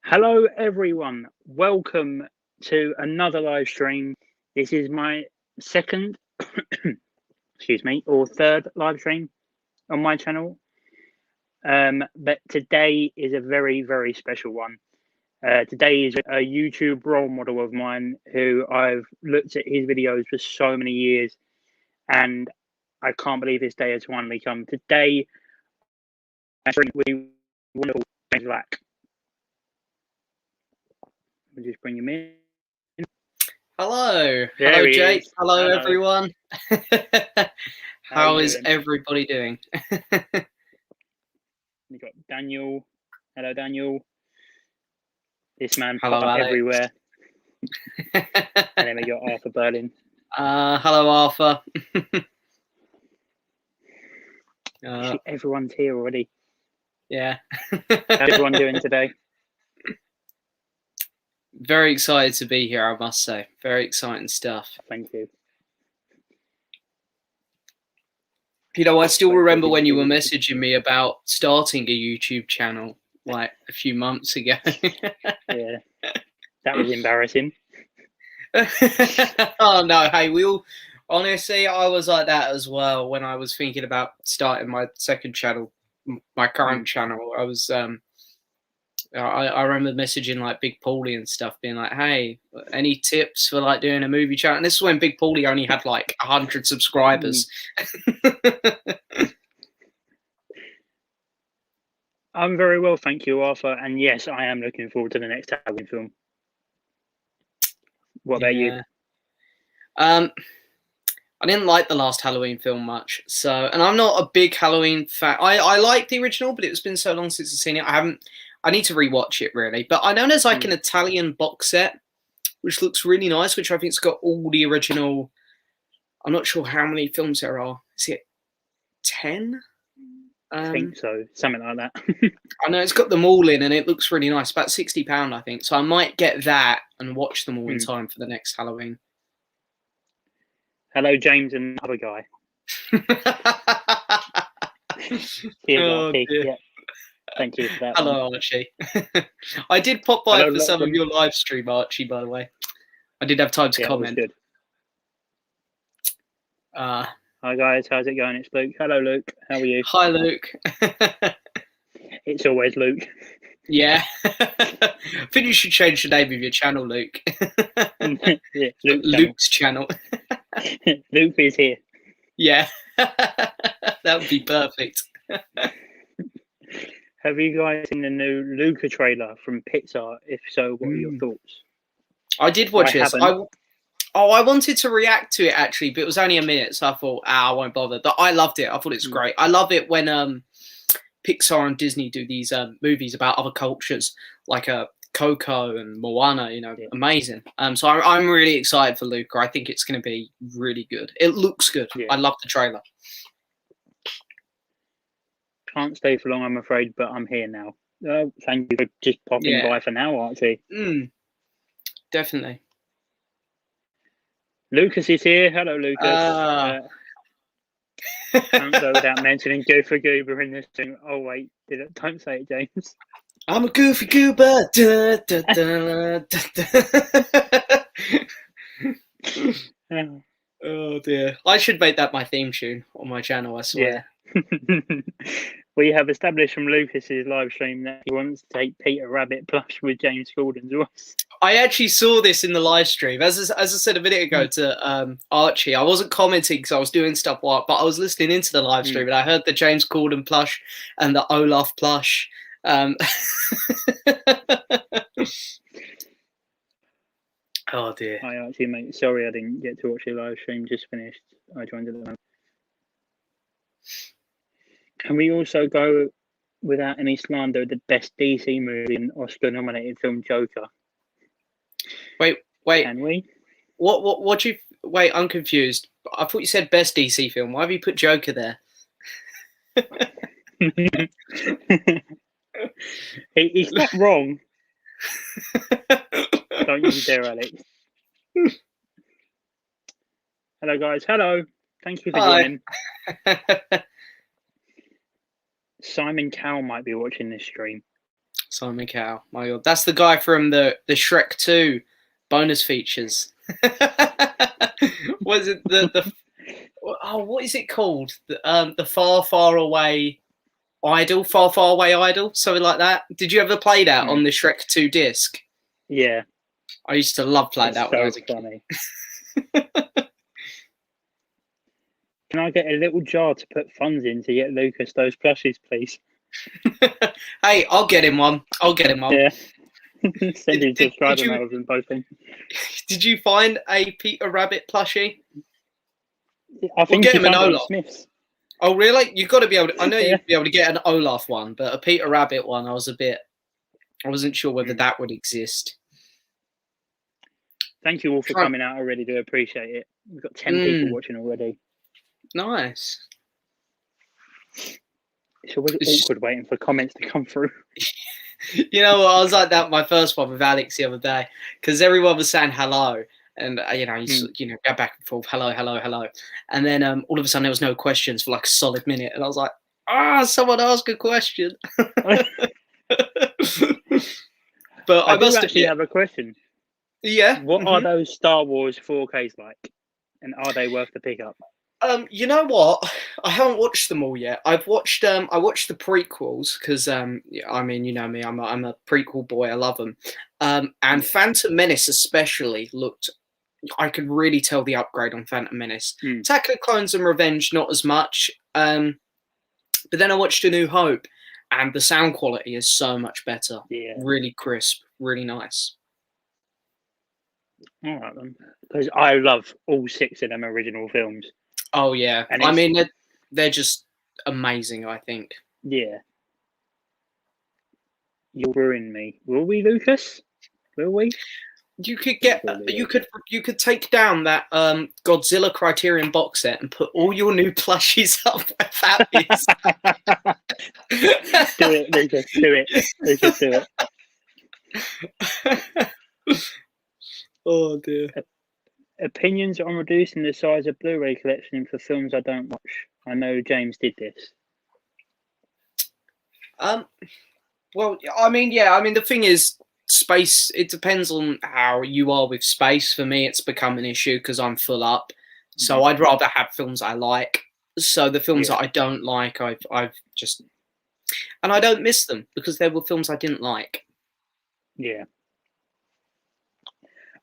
Hello, everyone. Welcome to another live stream. This is my second, excuse me, or third live stream on my channel. But today is a very, very special one. Today is a YouTube role model of mine who I've looked at his videos for so many years, and I can't believe this day has finally come. Today, I'm with wonderful James Black. We'll just bring him in. Hello. There Hello, he Jake. is. Hello, Hello. everyone. How is doing? everybody doing? We got Daniel. Hello, Daniel. This man Hello, pop up Alex. everywhere. And then we got Arthur Berlin. Hello, Arthur. Everyone's here already. Yeah. How's everyone doing today? Very excited to be here, I must say. Very exciting stuff. Thank you. You know, I still remember when you were messaging me about starting a YouTube channel like a few months ago. Yeah, that was embarrassing. Oh no, hey, we all honestly, I was like that as well when I was thinking about starting my second channel, my current channel. I was I remember messaging like Big Paulie and stuff, being like, "Hey, any tips for like doing a movie channel?" And this is when Big Paulie only had like 100 subscribers. I'm very well, thank you, Arthur. And yes, I am looking forward to the next Halloween film. What about you? I didn't like the last Halloween film much, so, and I'm not a big Halloween fan. I like the original, but it's been so long since I've seen it. I need to rewatch it really. But I know there's like an Italian box set, which looks really nice, which I think's got all the original. I'm not sure how many films there are. Is it 10? I think so, something like that. I know it's got them all in, and it looks really nice. About £60, I think. So I might get that and watch them all in time for the next Halloween. Hello, James and the other guy. Yeah. Thank you for that. Hello, Archie. I did pop by for some of your live stream, Archie, by the way. I did have time to comment. Good. Hi, guys. How's it going? It's Luke. Hello, Luke. How are you? Hi, Luke. It's always Luke. Yeah. I think you should change the name of your channel, Luke. Yeah, Luke's channel. Luke is here. Yeah. That would be perfect. Have you guys seen the new Luca trailer from Pixar? If so, what are your thoughts? I did watch this. I wanted to react to it actually, but it was only a minute, so I thought, I won't bother. But I loved it. I thought it's great. I love it when Pixar and Disney do these movies about other cultures, like Coco and Moana. You know, amazing. So I'm really excited for Luca. I think it's going to be really good. It looks good. Yeah. I love the trailer. Can't stay for long, I'm afraid, but I'm here now. Thank you for just popping by for now, Archie. Definitely. Lucas is here. Hello, Lucas. Can't go without mentioning Goofy Goober in this thing. Oh wait, don't say it, James. I'm a Goofy Goober. Da, da, da, da, da. Oh dear! I should make that my theme tune on my channel. I swear. Yeah. We have established from Lucas's live stream that he wants to take Peter Rabbit plush with James Corden to us. I actually saw this in the live stream. As I said a minute ago to Archie, I wasn't commenting because I was doing stuff, but I was listening into the live stream and I heard the James Corden plush and the Olaf plush. Oh dear. Hi Archie, mate. Sorry I didn't get to watch your live stream. Just finished. I joined at the moment. Can we also go, without any slander, the best DC movie and Oscar-nominated film, Joker? Wait. Can we? What you? Wait, I'm confused. I thought you said best DC film. Why have you put Joker there? He's not wrong. Don't you dare, Alex. Hello, guys. Hello. Thank you for joining. Simon Cowell might be watching this stream. Simon Cowell. My God, that's the guy from the Shrek 2 bonus features. Was it the what is it called? The Far Far Away Idol, Far Far Away Idol, something like that. Did you ever play that on the Shrek 2 disc? Yeah, I used to love playing that when I was a kid. Can I get a little jar to put funds in to get Lucas those plushies, please? Hey, I'll get him one. Yeah. Send him subscriber mail and both in. Did you find a Peter Rabbit plushie? I think get him an Olaf. Smith's. Oh, really? You've got to be able to. I know you'd be able to get an Olaf one, but a Peter Rabbit one, I wasn't sure whether that would exist. Thank you all for coming out. I really do appreciate it. We've got 10 people watching already. Nice. It's always awkward waiting for comments to come through. You know what? I was like that my first one with Alex the other day because everyone was saying hello, and you go back and forth, hello, hello, hello, and then all of a sudden there was no questions for like a solid minute, and I was like, someone ask a question. But I must actually have a question. Yeah. What are those Star Wars 4Ks like, and are they worth the pickup? You know what? I haven't watched them all yet. I watched the prequels because I mean, you know me, I'm a prequel boy. I love them. And Phantom Menace especially looked. I could really tell the upgrade on Phantom Menace. Attack of the Clones and Revenge not as much. But then I watched A New Hope, and the sound quality is so much better. Yeah. Really crisp, really nice. All right then, because I love all 6 of them original films. Oh yeah, I mean they're just amazing. I think. Yeah. You'll ruin me. Will we, Lucas? Will we? You could get. You could take down that Godzilla Criterion box set and put all your new plushies up with that. Do it, Lucas. Do it. Lucas, do it. Oh dear. Opinions on reducing the size of Blu-ray collection for films I don't watch. I know James did this. Well, I mean, yeah. I mean, the thing is, space. It depends on how you are with space. For me, it's become an issue because I'm full up. So I'd rather have films I like. So the films that I don't like, I've just, and I don't miss them because there were films I didn't like. Yeah.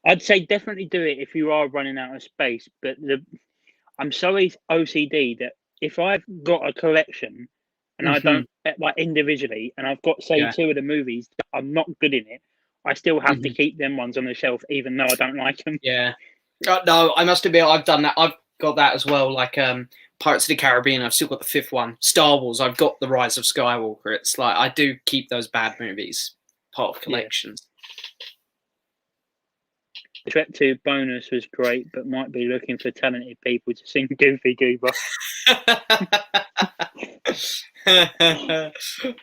I'd say definitely do it if you are running out of space. But I'm so OCD that if I've got a collection and I don't like individually, and I've got 2 of the movies that I'm not good in it, I still have to keep them ones on the shelf, even though I don't like them. Yeah. No, I must admit I've done that. I've got that as well. Like Pirates of the Caribbean, I've still got the 5th one. Star Wars, I've got The Rise of Skywalker. It's like I do keep those bad movies part of collections. Shrek 2 bonus was great, but might be looking for talented people to sing Goofy Goober.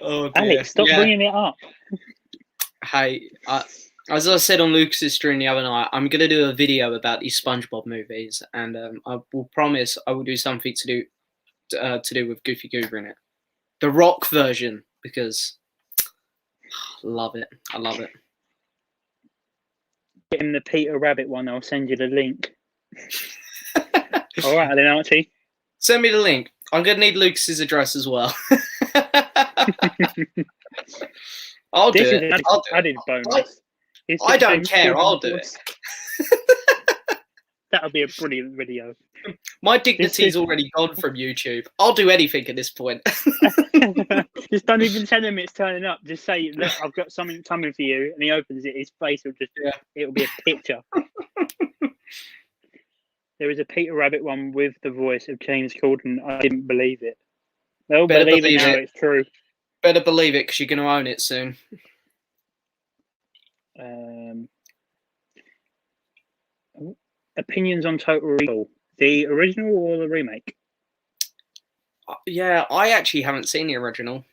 Oh, dear. Alex, stop bringing it up. Hey, as I said on Lucas's stream the other night, I'm going to do a video about these SpongeBob movies, and I will promise I will do something to do with Goofy Goober in it. The rock version, because I love it. I love it. Get him the Peter Rabbit one. I'll send you the link. All right, then, Archie. Send me the link. I'm going to need Lucas's address as well. I'll do it. Added bonus. I don't care. I'll do it. That would be a brilliant video. My dignity's already gone from YouTube. I'll do anything at this point. Just don't even tell him it's turning up. Just say, look, I've got something coming for you. And he opens it. His face will just, it'll be a picture. There is a Peter Rabbit one with the voice of James Corden. I didn't believe it. They'll believe it now. It's true. Better believe it because you're going to own it soon. Opinions on Total Recall. The original or the remake? Yeah, I actually haven't seen the original,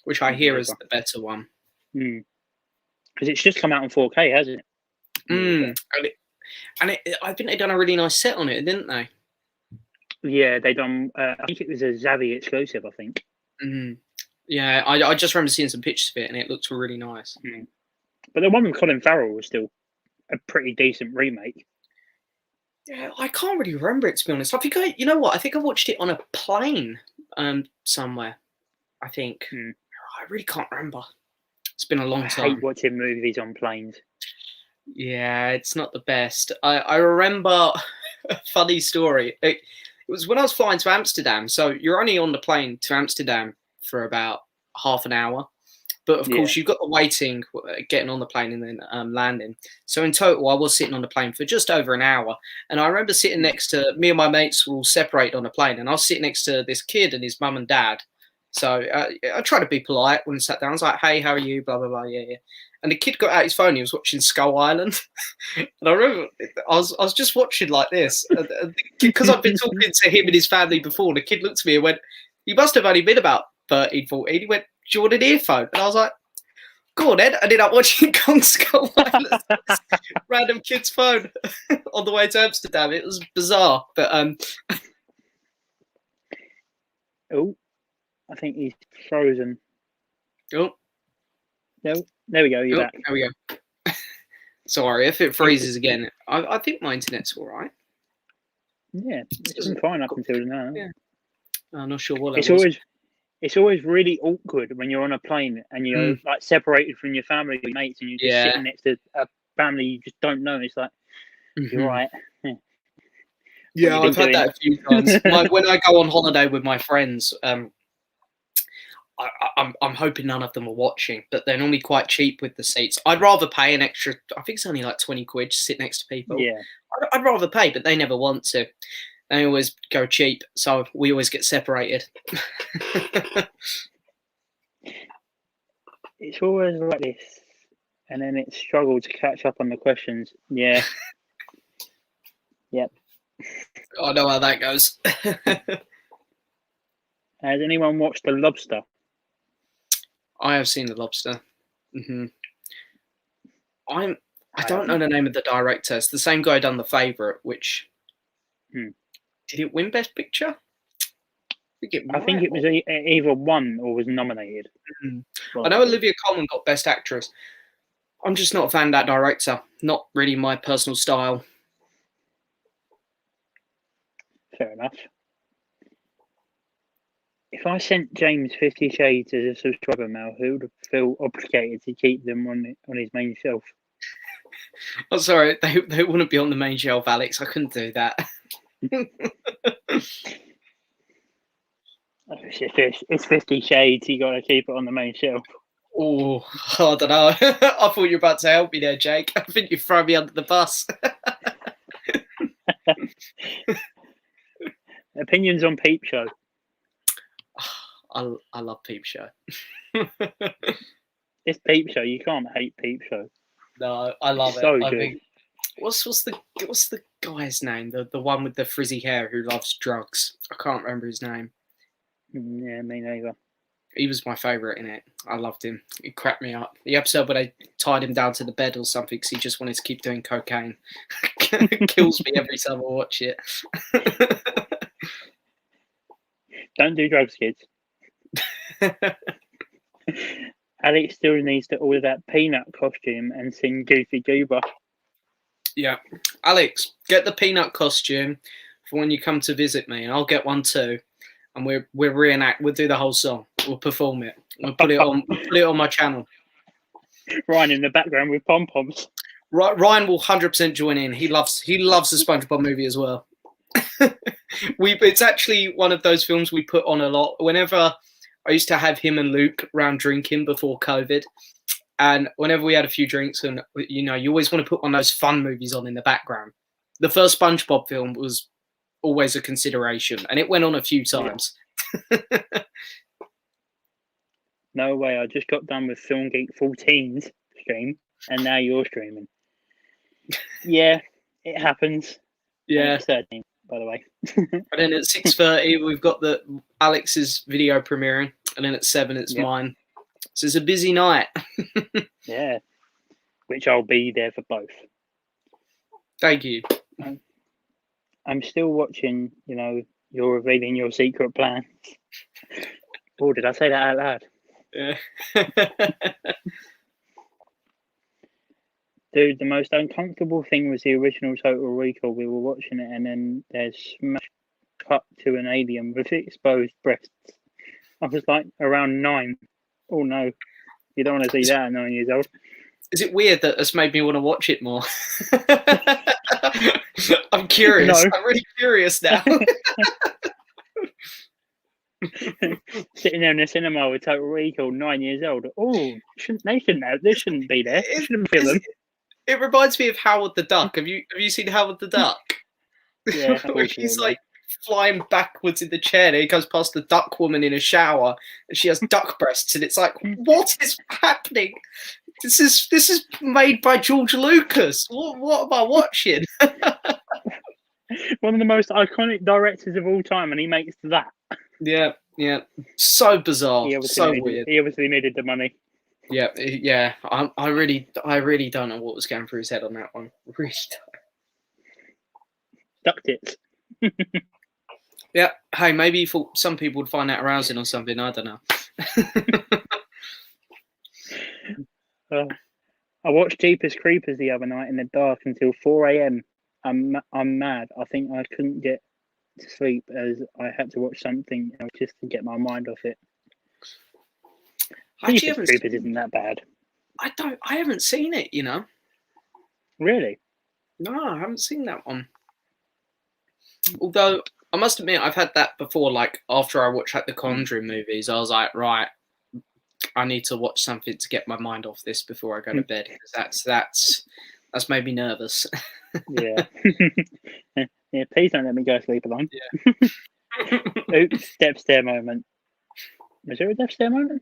which I hear is the better one. Because it's just come out on 4K, hasn't it? And I think they done a really nice set on it, didn't they? Yeah, they done. I think it was a Zavvi exclusive. I think. Yeah, I just remember seeing some pictures of it, and it looked really nice. But the one with Colin Farrell was still a pretty decent remake. Yeah, I can't really remember it, to be honest. I think you know what? I think I watched it on a plane somewhere. I think. I really can't remember. It's been a long time. I hate watching movies on planes. Yeah, it's not the best. I remember a funny story. It was when I was flying to Amsterdam. So you're only on the plane to Amsterdam for about half an hour. But of course, you've got the waiting, getting on the plane and then landing. So in total, I was sitting on the plane for just over an hour. And I remember sitting next to, me and my mates were all separated on the plane. And I was sitting next to this kid and his mum and dad. So I tried to be polite when I sat down. I was like, hey, how are you? Blah, blah, blah. Yeah. And the kid got out his phone. He was watching Skull Island. And I remember I was just watching like this. Because I've been talking to him and his family before. The kid looked at me and went, he must have only been about 13, 14. He went, do you want an earphone? And I was like, go on, Ed. I ended up watching Kong Skull Island. Random kid's phone on the way to Amsterdam. It was bizarre. But oh, I think he's frozen. Oh. No, there we go. You're back. There we go. Sorry, if it freezes again, I think my internet's all right. Yeah, it's been fine up until now. Yeah. I'm not sure what it's always really awkward when you're on a plane and you're like separated from your family and mates and you're just sitting next to a family you just don't know. It's like, you're right. Yeah, I've had that a few times. When I go on holiday with my friends, I'm hoping none of them are watching, but they're normally quite cheap with the seats. I'd rather pay an extra, I think it's only like 20 quid to sit next to people. Yeah. I'd rather pay, but they never want to. They always go cheap, so we always get separated. It's always like this, and then it struggled to catch up on the questions. Yeah. Yep. I know how that goes. Has anyone watched The Lobster? I have seen The Lobster. I don't know the name of the director. It's the same guy who done The Favourite, which did it win Best Picture? I think it was either won or was nominated. I know Olivia Colman got Best Actress. I'm just not a fan of that director. Not really my personal style. Fair enough. If I sent James 50 Shades as a subscriber mail, who would feel obligated to keep them on his main shelf? Oh, sorry, they wouldn't be on the main shelf, Alex. I couldn't do that. It's 50 Shades. You got to keep it on the main shelf. Oh, I don't know. I thought you were about to help me there, Jake. I think you throw me under the bus. Opinions on Peep Show. I love Peep Show. It's Peep Show. You can't hate Peep Show. No, I love it. So I good. think, what's the guy's name? The one with the frizzy hair who loves drugs. I can't remember his name. Yeah, me neither. He was my favourite in it. I loved him. He cracked me up. The episode where they tied him down to the bed or something because he just wanted to keep doing cocaine. Kills me every time I watch it. Don't do drugs, kids. Alex still needs to order that peanut costume and sing Goofy Goober. Yeah. Alex, get the peanut costume for when you come to visit me, and I'll get one too. And we'll reenact. We'll do the whole song. We'll perform it. We'll put it on my channel. Ryan in the background with pom poms. Ryan will 100% join in. He loves the SpongeBob movie as well. It's actually one of those films we put on a lot. Whenever I used to have him and Luke round drinking before COVID, and whenever we had a few drinks, and you always want to put one of those fun movies on in the background. The first SpongeBob film was always a consideration, and it went on a few times. No way! I just got done with Film Geek 14's stream, and now you're streaming. Yeah, it happens. Yeah. 13, by the way. And then at 6:30 we've got the Alex's video premiering, and then at 7 it's mine. So it's a busy night. Yeah, which I'll be there for both. Thank you. I'm still watching. You're revealing your secret plans. Oh, did I say that out loud? Yeah. Dude, the most uncomfortable thing was the original Total Recall. We were watching it, and then there's smash cut to an alien with exposed breasts. I was like around 9. Oh no, you don't want to see that at 9 years old. Is it weird that it's made me want to watch it more? I'm curious. No. I'm really curious now. Sitting there in the cinema with Total Recall, 9 years old. Oh, they shouldn't be there. They shouldn't film them. It reminds me of Howard the Duck. Have you seen Howard the Duck? Yeah. Where he's like flying backwards in the chair and he goes past the duck woman in a shower and she has duck breasts and it's like, what is happening? This is made by George Lucas. What am I watching? One of the most iconic directors of all time, and he makes that. Yeah. So bizarre. So weird. He obviously needed the money. Yeah. I really don't know what was going through his head on that one. Really don't. Duck tits. Yeah. Hey, maybe he thought some people would find that arousing or something. I don't know. I watched Jeepers Creepers the other night in the dark until 4 a.m. I'm mad. I think I couldn't get to sleep as I had to watch something else just to get my mind off it. Jeepers Creepers isn't that bad. I haven't seen it, you know. Really? No, I haven't seen that one. Although I must admit, I've had that before. Like after I watched like the Conjuring movies, I was like, right, I need to watch something to get my mind off this before I go to bed. That's made me nervous. Yeah. Yeah. Please don't let me go to sleep alone. Yeah. Oops, step stare moment. Was there a step stare moment?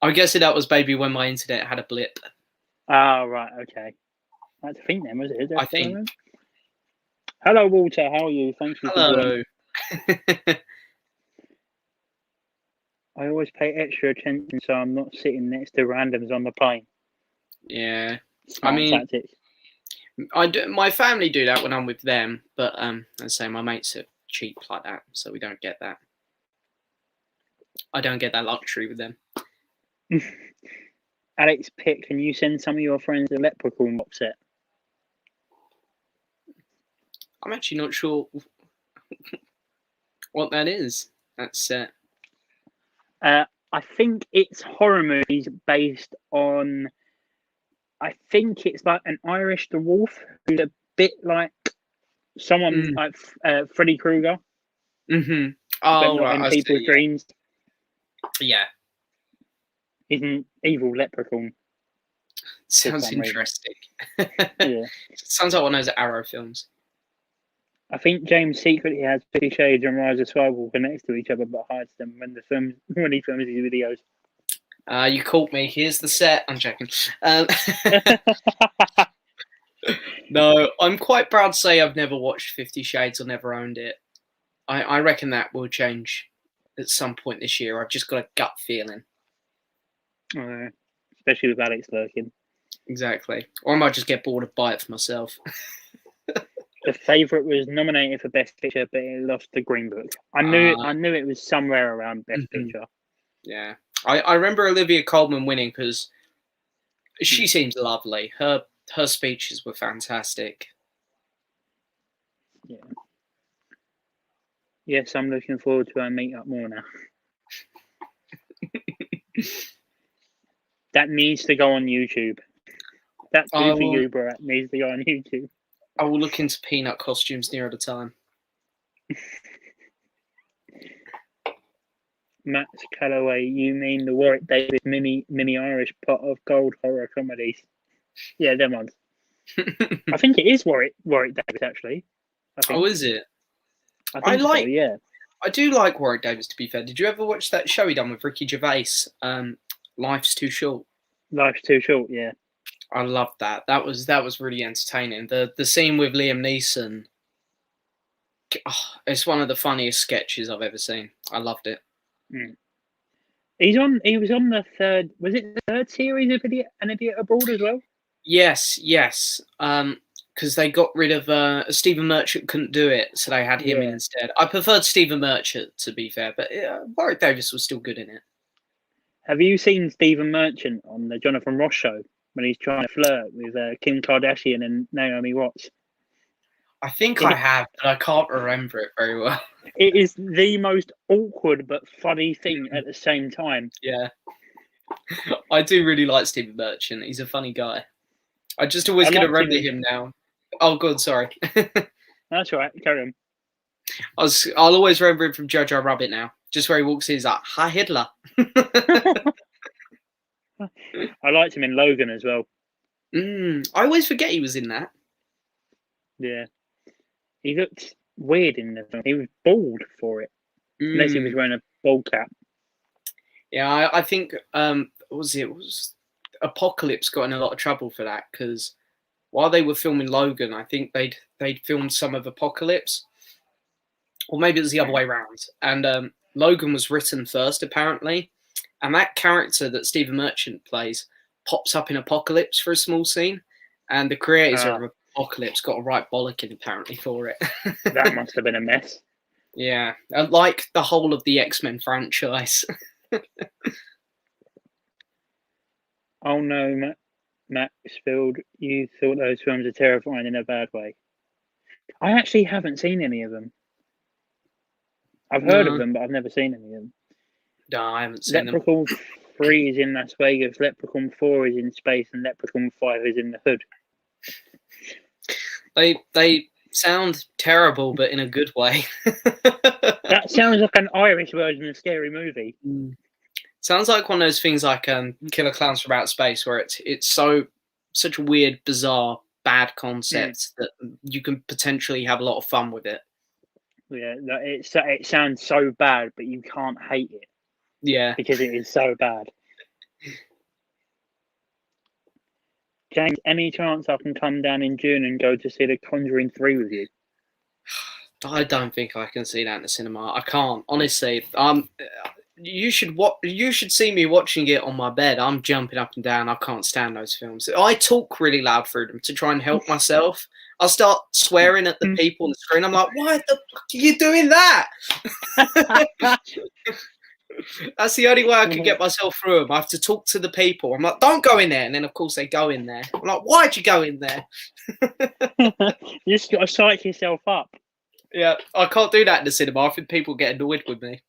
I'm guessing that was maybe when my internet had a blip. Oh, right, okay. I had to think then, was it? I think. Moment? Hello, Walter. How are you? Thank you. Hello. I always pay extra attention so I'm not sitting next to randoms on the plane. Yeah. Smart tactics. My family do that when I'm with them, but as I say, my mates are cheap like that, so we don't get that. I don't get that luxury with them. Alex Pitt, can you send some of your friends a Leprechaun box set? I'm actually not sure what that is. That's I think it's horror movies based on. I think it's like an Irish the Wolf who's a bit like someone like Freddy Krueger. Mm-hmm. Oh, but not in people's dreams. Yeah. He's an evil leprechaun. Sounds interesting. Yeah. Sounds like one of those Arrow films. I think James secretly has 50 Shades and Rise of Skywalker next to ech other, but hides them when he films his videos. You caught me. Here's the set. I'm joking. No, I'm quite proud to say I've never watched 50 Shades or never owned it. I reckon that will change at some point this year. I've just got a gut feeling. Especially with Alex lurking. Exactly. Or I might just get bored and buy it for myself. The Favourite was nominated for Best Picture, but it lost the Green Book. I knew it was somewhere around Best Picture. Yeah. I remember Olivia Colman winning because she seems lovely. Her speeches were fantastic. Yeah. Yes, I'm looking forward to our meet up more now. That needs to go on YouTube. That goofy Uber app needs to go on YouTube. I will look into peanut costumes near the time. Matt Calloway, you mean the Warwick Davis mini Irish pot of gold horror comedies? Yeah, them ones. I think it is Warwick Davis actually. Oh, is it? I like. So, yeah, I do like Warwick Davis. To be fair, did you ever watch that show he done with Ricky Gervais? Life's Too Short. Life's Too Short. Yeah, I loved that. That was really entertaining. The scene with Liam Neeson. Oh, it's one of the funniest sketches I've ever seen. I loved it. Mm. He was on the third. Was it the third series of An Idiot Abroad as well? Yes. Because they got rid of Stephen Merchant couldn't do it, so they had him in instead. I preferred Stephen Merchant, to be fair, but Warwick Davis was still good in it. Have you seen Stephen Merchant on the Jonathan Ross show when he's trying to flirt with Kim Kardashian and Naomi Watts? I think I have, but I can't remember it very well. It is the most awkward but funny thing at the same time. Yeah. I do really like Stephen Merchant. He's a funny guy. I just always going to remember him now. Oh, God, sorry. That's all right. Carry on. I'll always remember him from Jojo Rabbit now. Just where he walks in, he's like, "Hi, Hitler." I liked him in Logan as well. I always forget he was in that. Yeah. He looked weird in the film. He was bald for it. Unless he was wearing a bald cap. Yeah, I think, was Apocalypse got in a lot of trouble for that, because while they were filming Logan, I think they'd filmed some of Apocalypse. Or maybe it was the other way around. And Logan was written first, apparently. And that character that Stephen Merchant plays pops up in Apocalypse for a small scene. And the creators of Apocalypse got a right bollocking, apparently, for it. That must have been a mess. Yeah. Like the whole of the X-Men franchise. Oh no, Maxfield, you thought those films are terrifying in a bad way. I actually haven't seen any of them. I've heard of them, but I've never seen any of them. No, I haven't seen them. Leprechaun 3 is in Las Vegas, Leprechaun 4 is in space, and Leprechaun 5 is in the hood. They sound terrible, but in a good way. That sounds like an Irish version of Scary Movie. Sounds like one of those things like Killer Clowns from Outer Space, where it's such a weird, bizarre, bad concept that you can potentially have a lot of fun with it. Yeah, it sounds so bad, but you can't hate it. Yeah, because it is so bad. James, any chance I can come down in June and go to see The Conjuring 3 with you? I don't think I can see that in the cinema. I can't, honestly. You should see me watching it on my bed. I'm jumping up and down. I can't stand those films. I talk really loud through them to try and help myself. I'll start swearing at the people on the screen. I'm like, why the fuck are you doing that? That's the only way I can get myself through them. I have to talk to the people. I'm like, don't go in there. And then, of course, they go in there. I'm like, why'd you go in there? You just got to psych yourself up. Yeah, I can't do that in the cinema. I think people get annoyed with me.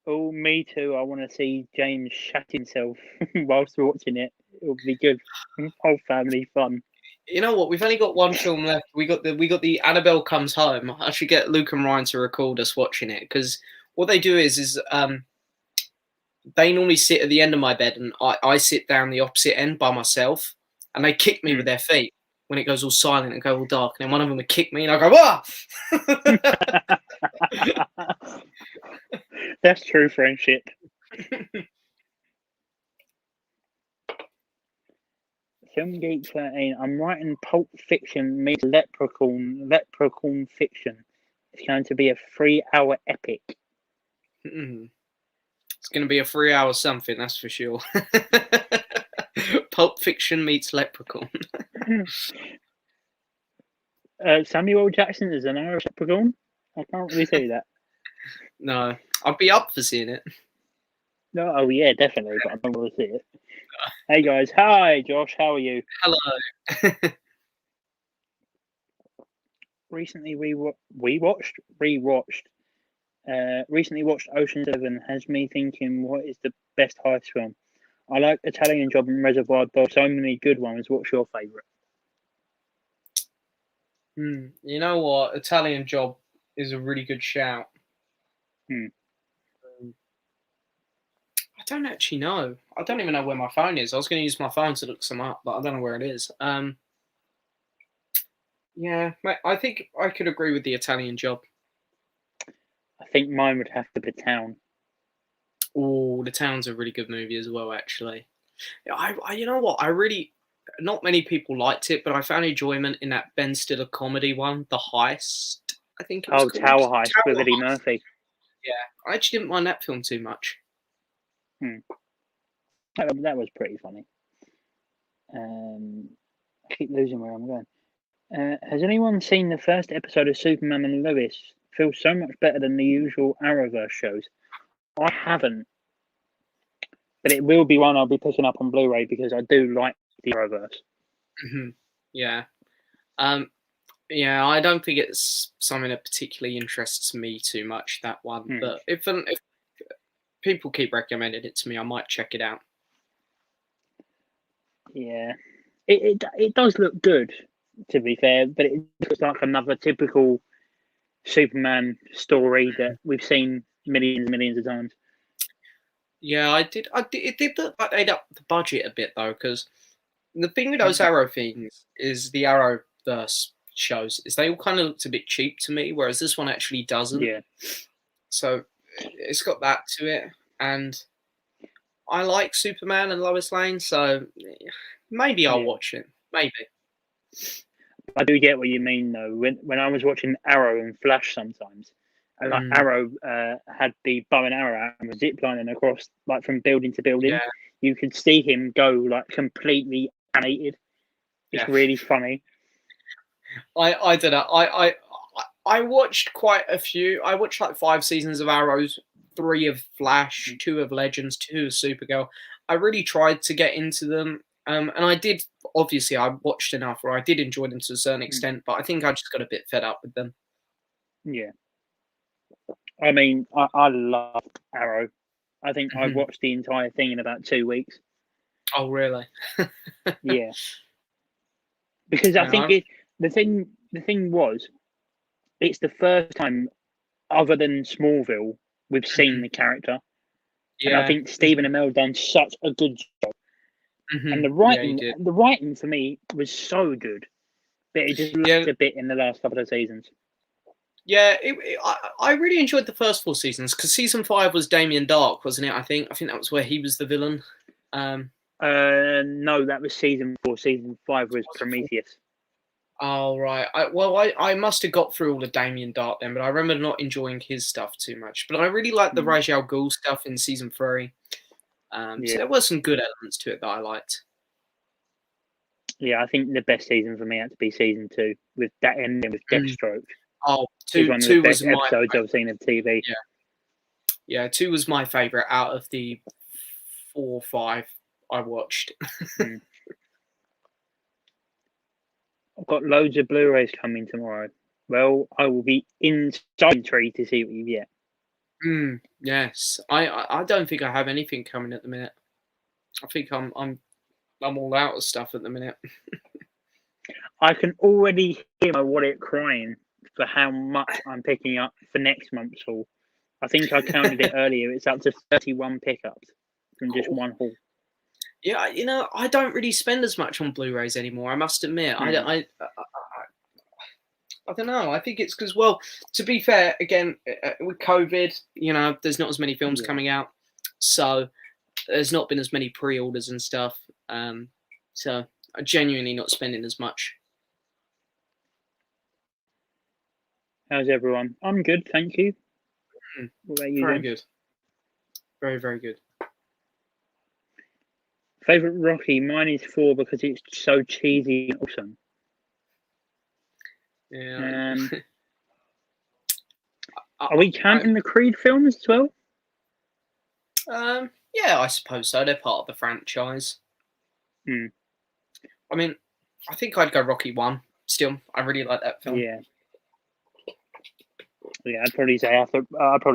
Oh, me too. I want to see James shat himself whilst watching it. It'll be good. Whole family fun. You know what? We've only got one film left. We got the Annabelle Comes Home. I should get Luke and Ryan to record us watching it, because what they do is they normally sit at the end of my bed and I sit down the opposite end by myself, and they kick me with their feet when it goes all silent and go all dark. And then one of them would kick me and I go, "Ah!" That's true friendship. Film Geek 13. I'm writing Pulp Fiction meets Leprechaun Fiction. It's going to be a 3-hour epic. It's going to be a 3-hour something, that's for sure. Pulp Fiction meets Leprechaun. Samuel Jackson is an Irish leprechaun? I can't really say that. No, I'd be up for seeing it. No, oh yeah, definitely, but I don't want to see it. Hey guys, hi Josh, how are you? Hello. Recently watched Ocean's 11. Has me thinking, what is the best heist film? I like Italian Job and Reservoir Dogs. So many good ones. What's your favourite? You know what? Italian Job is a really good shout. I don't actually know. I don't even know where my phone is. I was going to use my phone to look some up, but I don't know where it is. Yeah, I think I could agree with the Italian Job. I think mine would have to be Town. Oh, The Town's a really good movie as well, actually. I you know what? I really, not many people liked it, but I found enjoyment in that Ben Stiller comedy one, The Heist, I think it was called. Tower Heist with Eddie Murphy. Yeah, I actually didn't mind that film too much. That was pretty funny. I keep losing where I'm going. Has anyone seen the first episode of Superman and Lois? Feels so much better than the usual Arrowverse shows. I haven't, but it will be one I'll be picking up on Blu-ray because I do like the Arrowverse. Yeah. Yeah, I don't think it's something that particularly interests me too much, that one. But if people keep recommending it to me, I might check it out. Yeah, it does look good, to be fair, but it looks like another typical Superman story that we've seen millions and millions of times. Yeah, it did look like they'd up the budget a bit though, because the thing with those Arrow things is the Arrowverse shows is they all kind of looked a bit cheap to me, whereas this one actually doesn't. Yeah. So it's got that to it, and I like Superman and Lois Lane, so maybe I'll watch it. Maybe. I do get what you mean though. When I was watching Arrow and Flash sometimes, and like Arrow had the bow and arrow out and was ziplining across like from building to building. Yeah. You could see him go like completely animated. It's really funny. I don't know. I watched quite a few. I watched like 5 seasons of Arrows, 3 of Flash, 2 of Legends, 2 of Supergirl. I really tried to get into them. And I did, obviously, I watched enough where I did enjoy them to a certain extent, but I think I just got a bit fed up with them. Yeah. I mean, I love Arrow. I think I watched the entire thing in about 2 weeks. Oh, really? Yeah. Because I think the thing was, it's the first time, other than Smallville, we've seen the character. Yeah. And I think Stephen Amell done such a good job. And the writing for me was so good, but it just lacked a bit in the last couple of seasons. Yeah, I really enjoyed the first 4 seasons because season 5 was Damien Dark, wasn't it? I think that was where he was the villain. No, that was season 4. Season 5 was Prometheus. Oh right. I must have got through all of Damien Dark then, but I remember not enjoying his stuff too much. But I really liked the Ra's al Ghul stuff in season 3. So there were some good elements to it that I liked. Yeah, I think the best season for me had to be season 2 with that ending with Deathstroke. Oh, 2 one of the best was my episodes I've seen of TV. Yeah, 2 was my favourite out of the 4 or 5 I watched. I've got loads of Blu-rays coming tomorrow. Well, I will be intrigued to see what you get. Yes, I don't think I have anything coming at the minute. I think I'm all out of stuff at the minute. I can already hear my wallet crying for how much I'm picking up for next month's haul. I think I counted it earlier. It's up to 31 pickups from just one haul. Yeah, I don't really spend as much on Blu-rays anymore. I must admit, I don't know. I think it's because, well, to be fair, again, with COVID, there's not as many films coming out, so there's not been as many pre-orders and stuff. So I'm genuinely not spending as much. How's everyone? I'm good, thank you. What about you? Very good. Very, very good. Favorite Rocky? Mine is 4 because it's so cheesy and awesome. Yeah. Are we counting the Creed films as well? Yeah, I suppose so. They're part of the franchise. I mean, I think I'd go Rocky 1 still. I really like that film. Yeah. Yeah, I'd probably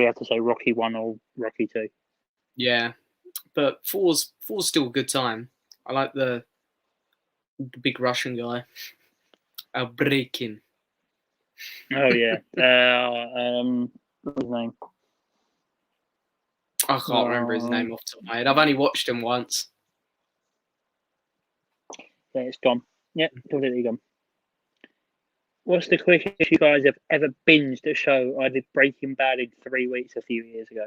have to say Rocky 1 or Rocky 2. Yeah, but 4's still a good time. I like the big Russian guy. Breaking. Oh yeah. What's his name? I can't remember his name off the top of my head. I've only watched him once. Yeah, it's gone. Yep, completely gone. What's the quickest you guys have ever binged a show? I did Breaking Bad in 3 weeks a few years ago.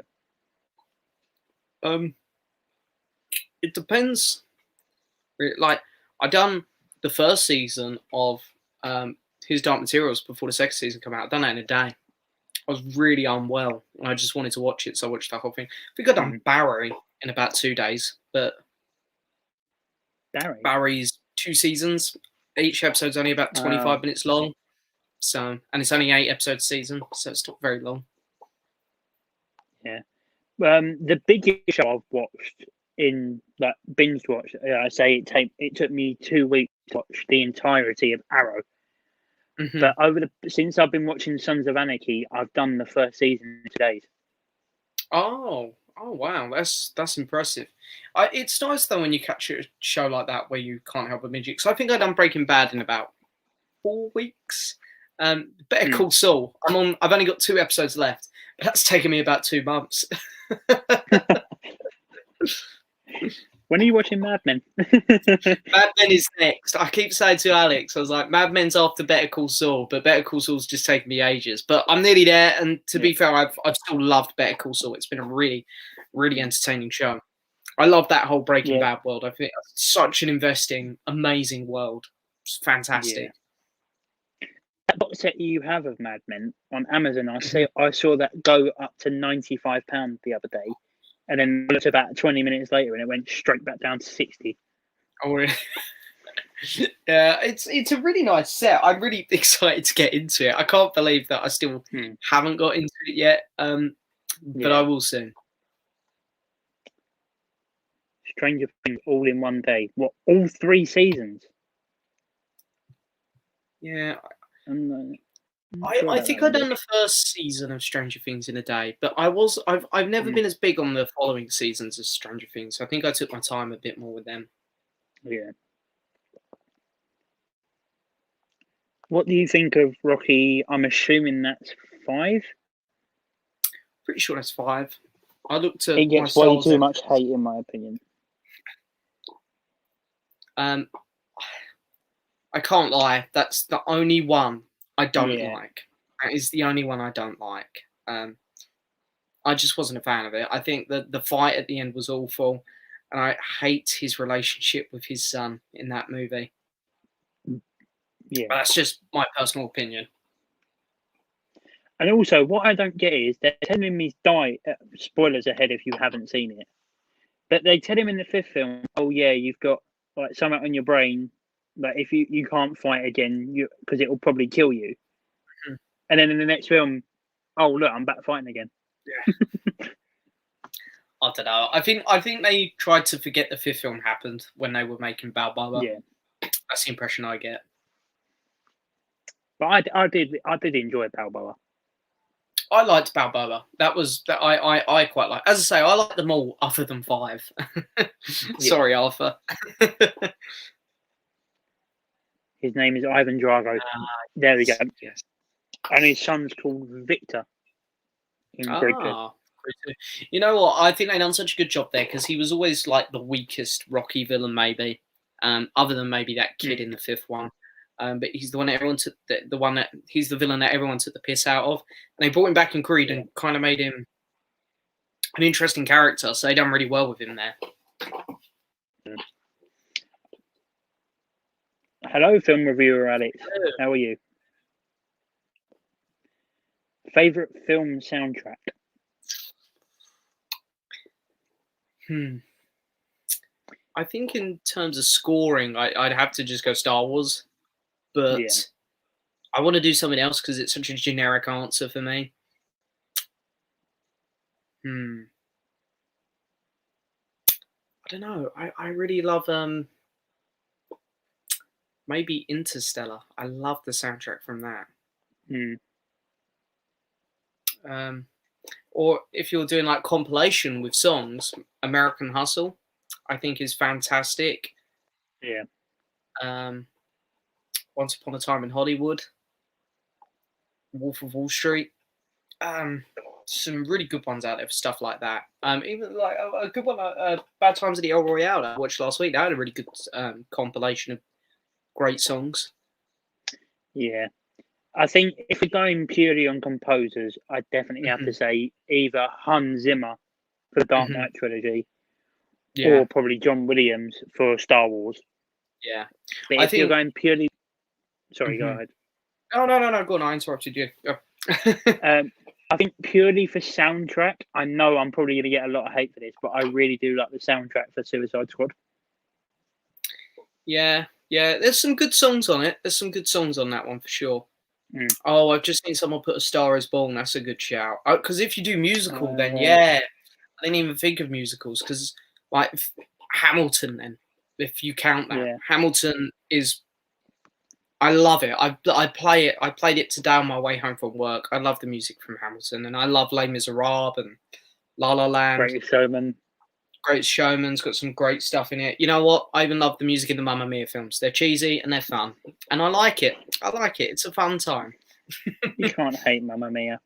It depends. Like, I done the first season of His Dark Materials before the second season came out. I done that in a day. I was really unwell and I just wanted to watch it, so I watched the whole thing. I think I done Barry in about 2 days, but Barry's 2 seasons. Each episode's only about 25 minutes long. So, and it's only 8 episodes a season, so it's not very long. Yeah. The biggest show I've watched in like binge watch, I say it took me 2 weeks to watch the entirety of Arrow. Mm-hmm. But since I've been watching Sons of Anarchy, I've done the first season in 2 days. Oh wow, that's impressive. It's nice though when you catch a show like that where you can't help but binge it. Because I think I've done Breaking Bad in about 4 weeks. Better Call Saul. I've only got 2 episodes left, but that's taken me about 2 months. When are you watching Mad Men? Mad Men is next. I keep saying to Alex, I was like, Mad Men's after Better Call Saul, but Better Call Saul's just taken me ages. But I'm nearly there, and to be fair, I've still loved Better Call Saul. It's been a really, really entertaining show. I love that whole Breaking Bad world. I think it's such an investing, amazing world. It's fantastic. That box set you have of Mad Men on Amazon, I saw that go up to £95 the other day. And then looked about 20 minutes later, and it went straight back down to 60. Oh, really? Yeah, it's a really nice set. I'm really excited to get into it. I can't believe that I still haven't got into it yet. But I will soon. Stranger Things all in one day. What? All 3 seasons? Yeah. I think I've done the first season of Stranger Things in a day, but I've never been as big on the following seasons of Stranger Things. I think I took my time a bit more with them. Yeah. What do you think of Rocky? I'm assuming that's 5. Pretty sure that's 5. I looked at. It gets way too much hate, in my opinion. I can't lie. That's the only one I don't like. That is the only one I don't like. I just wasn't a fan of it. I think that the fight at the end was awful, and I hate his relationship with his son in that movie. Yeah, but that's just my personal opinion. And also, what I don't get is they're telling him he's died. Spoilers ahead if you haven't seen it. But they tell him in the 5th film, "Oh yeah, you've got like something on your brain. Like if you can't fight again, because it will probably kill you." And then in the next film, "Oh look, I'm back fighting again." Yeah. I don't know. I think they tried to forget the 5th film happened when they were making Balboa. Yeah, that's the impression I get. But I did enjoy Balboa. I liked Balboa. I quite like. As I say, I like them all other than 5. Sorry, Arthur. His name is Ivan Drago. There we go. Yes. And his son's called Victor. In You know what? I think they done such a good job there because he was always like the weakest Rocky villain, maybe, other than maybe that kid in the 5th one. But he's the one that everyone took he's the villain that everyone took the piss out of. And they brought him back in Creed and kind of made him an interesting character. So they done really well with him there. Hello, film reviewer Alex. Hello. How are you? Favorite film soundtrack? I think in terms of scoring, I'd have to just go Star Wars. But I want to do something else because it's such a generic answer for me. I don't know. I really love maybe Interstellar. I love the soundtrack from that. Or if you're doing like compilation with songs, American Hustle, I think is fantastic. Yeah. Once Upon a Time in Hollywood, Wolf of Wall Street. Some really good ones out there for stuff like that. Even like a good one, Bad Times at the El Royale that I watched last week. That had a really good compilation of great songs. Yeah. I think if we're going purely on composers, I definitely have to say either Hans Zimmer for the Dark Knight trilogy or probably John Williams for Star Wars. Yeah. But if you're going purely... Sorry, go ahead. No. Go on, I interrupted you. I think purely for soundtrack, I know I'm probably going to get a lot of hate for this, but I really do like the soundtrack for Suicide Squad. Yeah. There's some good songs on it. There's some good songs on that one for sure. Oh, I've just seen someone put A Star Is Born. That's a good shout. Because if you do musical, then I didn't even think of musicals because, like, Hamilton. Then, if you count that, Hamilton is. I love it. I play it. I played it today on my way home from work. I love the music from Hamilton, and I love Les Miserables and La La Land. Greatest Showman. Greatest Showman's got some great stuff in it. You know what? I even love the music in the Mamma Mia films. They're cheesy and they're fun, and I like it. I like it. It's a fun time. You can't hate Mamma Mia.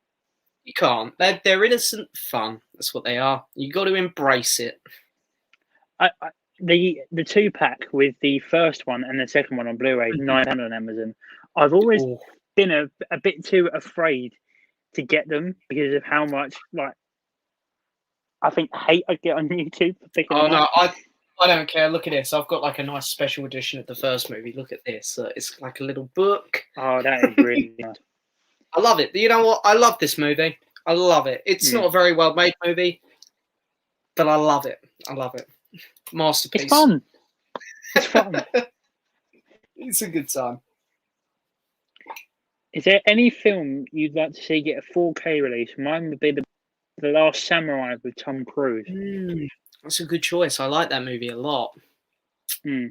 You can't. They're innocent fun. That's what they are. You got to embrace it. The 2-pack with the first one and the second one on Blu-ray, £9 on Amazon. I've always been a bit too afraid to get them because of how much I think hate I get on YouTube for picking them up. I don't care. Look at this. I've got like a nice special edition of the first movie. Look at this. It's like a little book. Oh, that is really nice. I love it. You know what? I love this movie. I love it. It's not a very well made movie, but I love it. I love it. Masterpiece. It's fun. It's fun. It's a good time. Is there any film you'd like to see get a 4K release? Mine would be the Last Samurai with Tom Cruise. That's a good choice. I like that movie a lot. I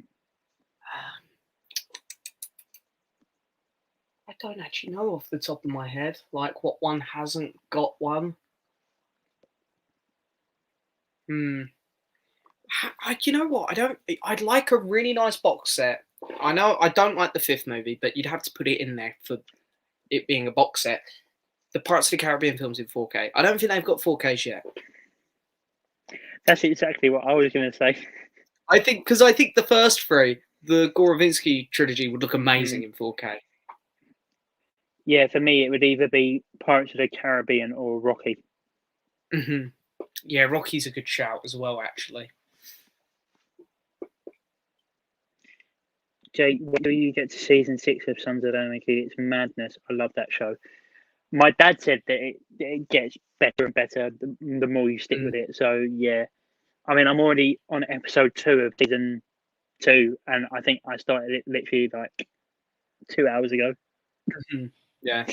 don't actually know off the top of my head, like what one hasn't got one. You know what? I'd like a really nice box set. I know I don't like the 5th movie, but you'd have to put it in there for it being a box set. The Pirates of the Caribbean films in 4K. I don't think they've got 4Ks yet. That's exactly what I was going to say. I think the first 3, the Gorovinsky trilogy, would look amazing in 4K. Yeah, for me, it would either be Pirates of the Caribbean or Rocky. Yeah, Rocky's a good shout as well, actually. Jake, when do you get to season 6 of Sons of Anarchy? It's madness. I love that show. My dad said that it gets better and better the more you stick with it. So, yeah. I mean, I'm already on episode 2 of season 2, and I think I started it literally like 2 hours ago. Yeah.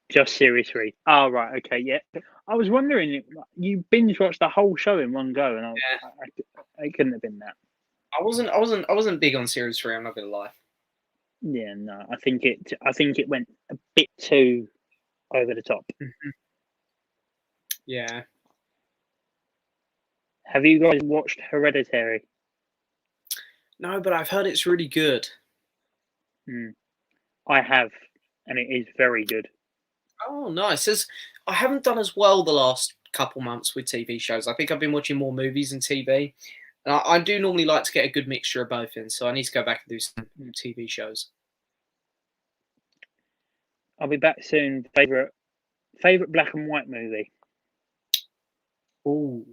Just series 3. Oh, right. Okay. Yeah. I was wondering, you binge watched the whole show in one go, and I couldn't have been that. I wasn't big on series 3. I'm not gonna lie. Yeah, no. I think it went a bit too over the top. Yeah. Have you guys watched Hereditary? No, but I've heard it's really good. I have, and it is very good. Oh, nice. I haven't done as well the last couple months with TV shows. I think I've been watching more movies than TV. And I do normally like to get a good mixture of both in, so I need to go back and do some TV shows. I'll be back soon. Favorite black and white movie? Ooh.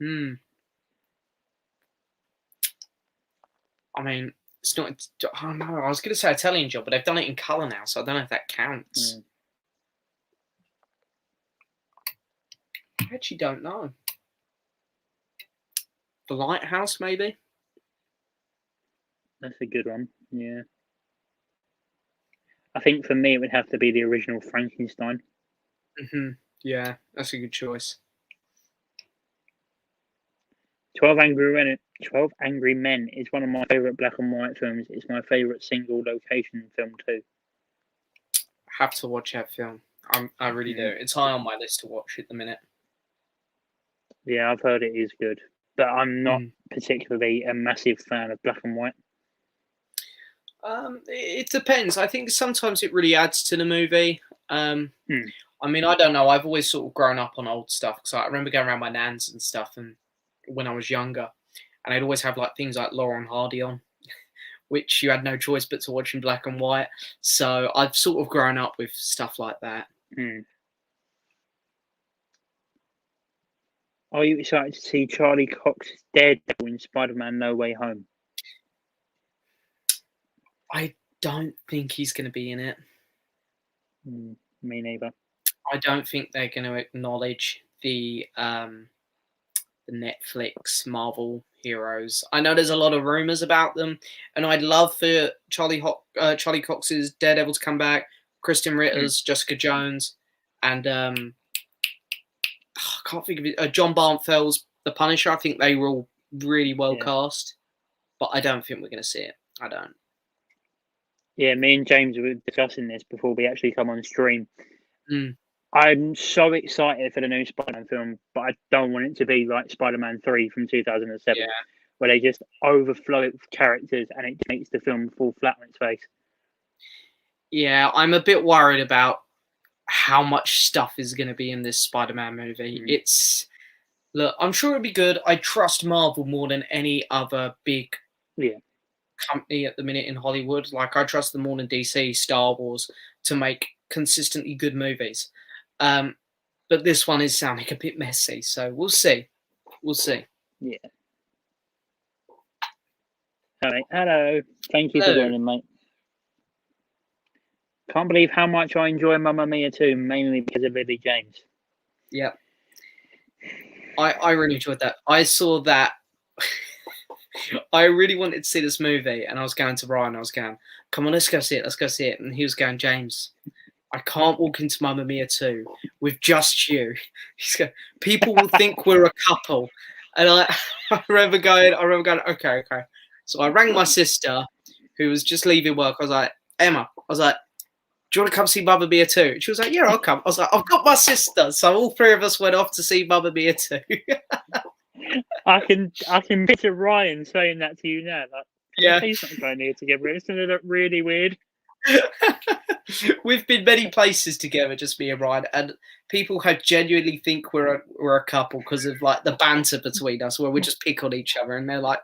I mean, it's not. Oh no, I was going to say Italian Job, but they've done it in colour now, so I don't know if that counts. I actually don't know. The Lighthouse, maybe. That's a good one. Yeah. I think for me, it would have to be the original Frankenstein. Yeah, that's a good choice. 12 Angry Men is one of my favourite black and white films. It's my favourite single location film too. I have to watch that film. I really do. It's high on my list to watch at the minute. Yeah, I've heard it is good, but I'm not particularly a massive fan of black and white. It depends. I think sometimes it really adds to the movie. I mean, I don't know. I've always sort of grown up on old stuff. So I remember going around my nan's and stuff, and when I was younger, and I'd always have like things like Laurel and Hardy on, which you had no choice but to watch in black and white. So I've sort of grown up with stuff like that. Are you excited to see Charlie Cox's Daredevil in Spider-Man No Way Home? I don't think he's going to be in it. Me neither. I don't think they're going to acknowledge the Netflix Marvel heroes. I know there's a lot of rumors about them, and I'd love for Charlie Cox's Daredevil to come back. Kristen Ritter's Jessica Jones, and I can't think of it. John Barnfeld's The Punisher. I think they were all really well cast, but I don't think we're going to see it. I don't. Yeah, me and James were discussing this before we actually come on stream. Mm. I'm so excited for the new Spider-Man film, but I don't want it to be like Spider-Man 3 from 2007, where they just overflow it with characters and it makes the film fall flat on its face. Yeah, I'm a bit worried about how much stuff is going to be in this Spider-Man movie. Look, I'm sure it'll be good. I trust Marvel more than any other big company at the minute in Hollywood. Like, I trust them more than DC, Star Wars to make consistently good movies. But this one is sounding a bit messy, so we'll see. We'll see. Yeah. Hello. Thank you for joining, mate. Can't believe how much I enjoy Mamma Mia 2, mainly because of Lily James. Yeah. I really enjoyed that. I saw that. I really wanted to see this movie, and I was going to Ryan. I was going, come on, let's go see it. Let's go see it. And he was going, James, I can't walk into Mamma Mia 2 with just you. He's going, people will think we're a couple. And I remember going, okay. So I rang my sister, who was just leaving work. I was like, Emma, do you want to come see Mamma Mia 2? And she was like, yeah, I'll come. I was like, I've got my sister. So all three of us went off to see Mamma Mia 2. I can picture Ryan saying that to you now. Like, he's not going here together. Isn't it really weird? We've been many places together, just me and Ryan, and people have genuinely think we're a couple because of like the banter between us, where we just pick on each other, and they're like,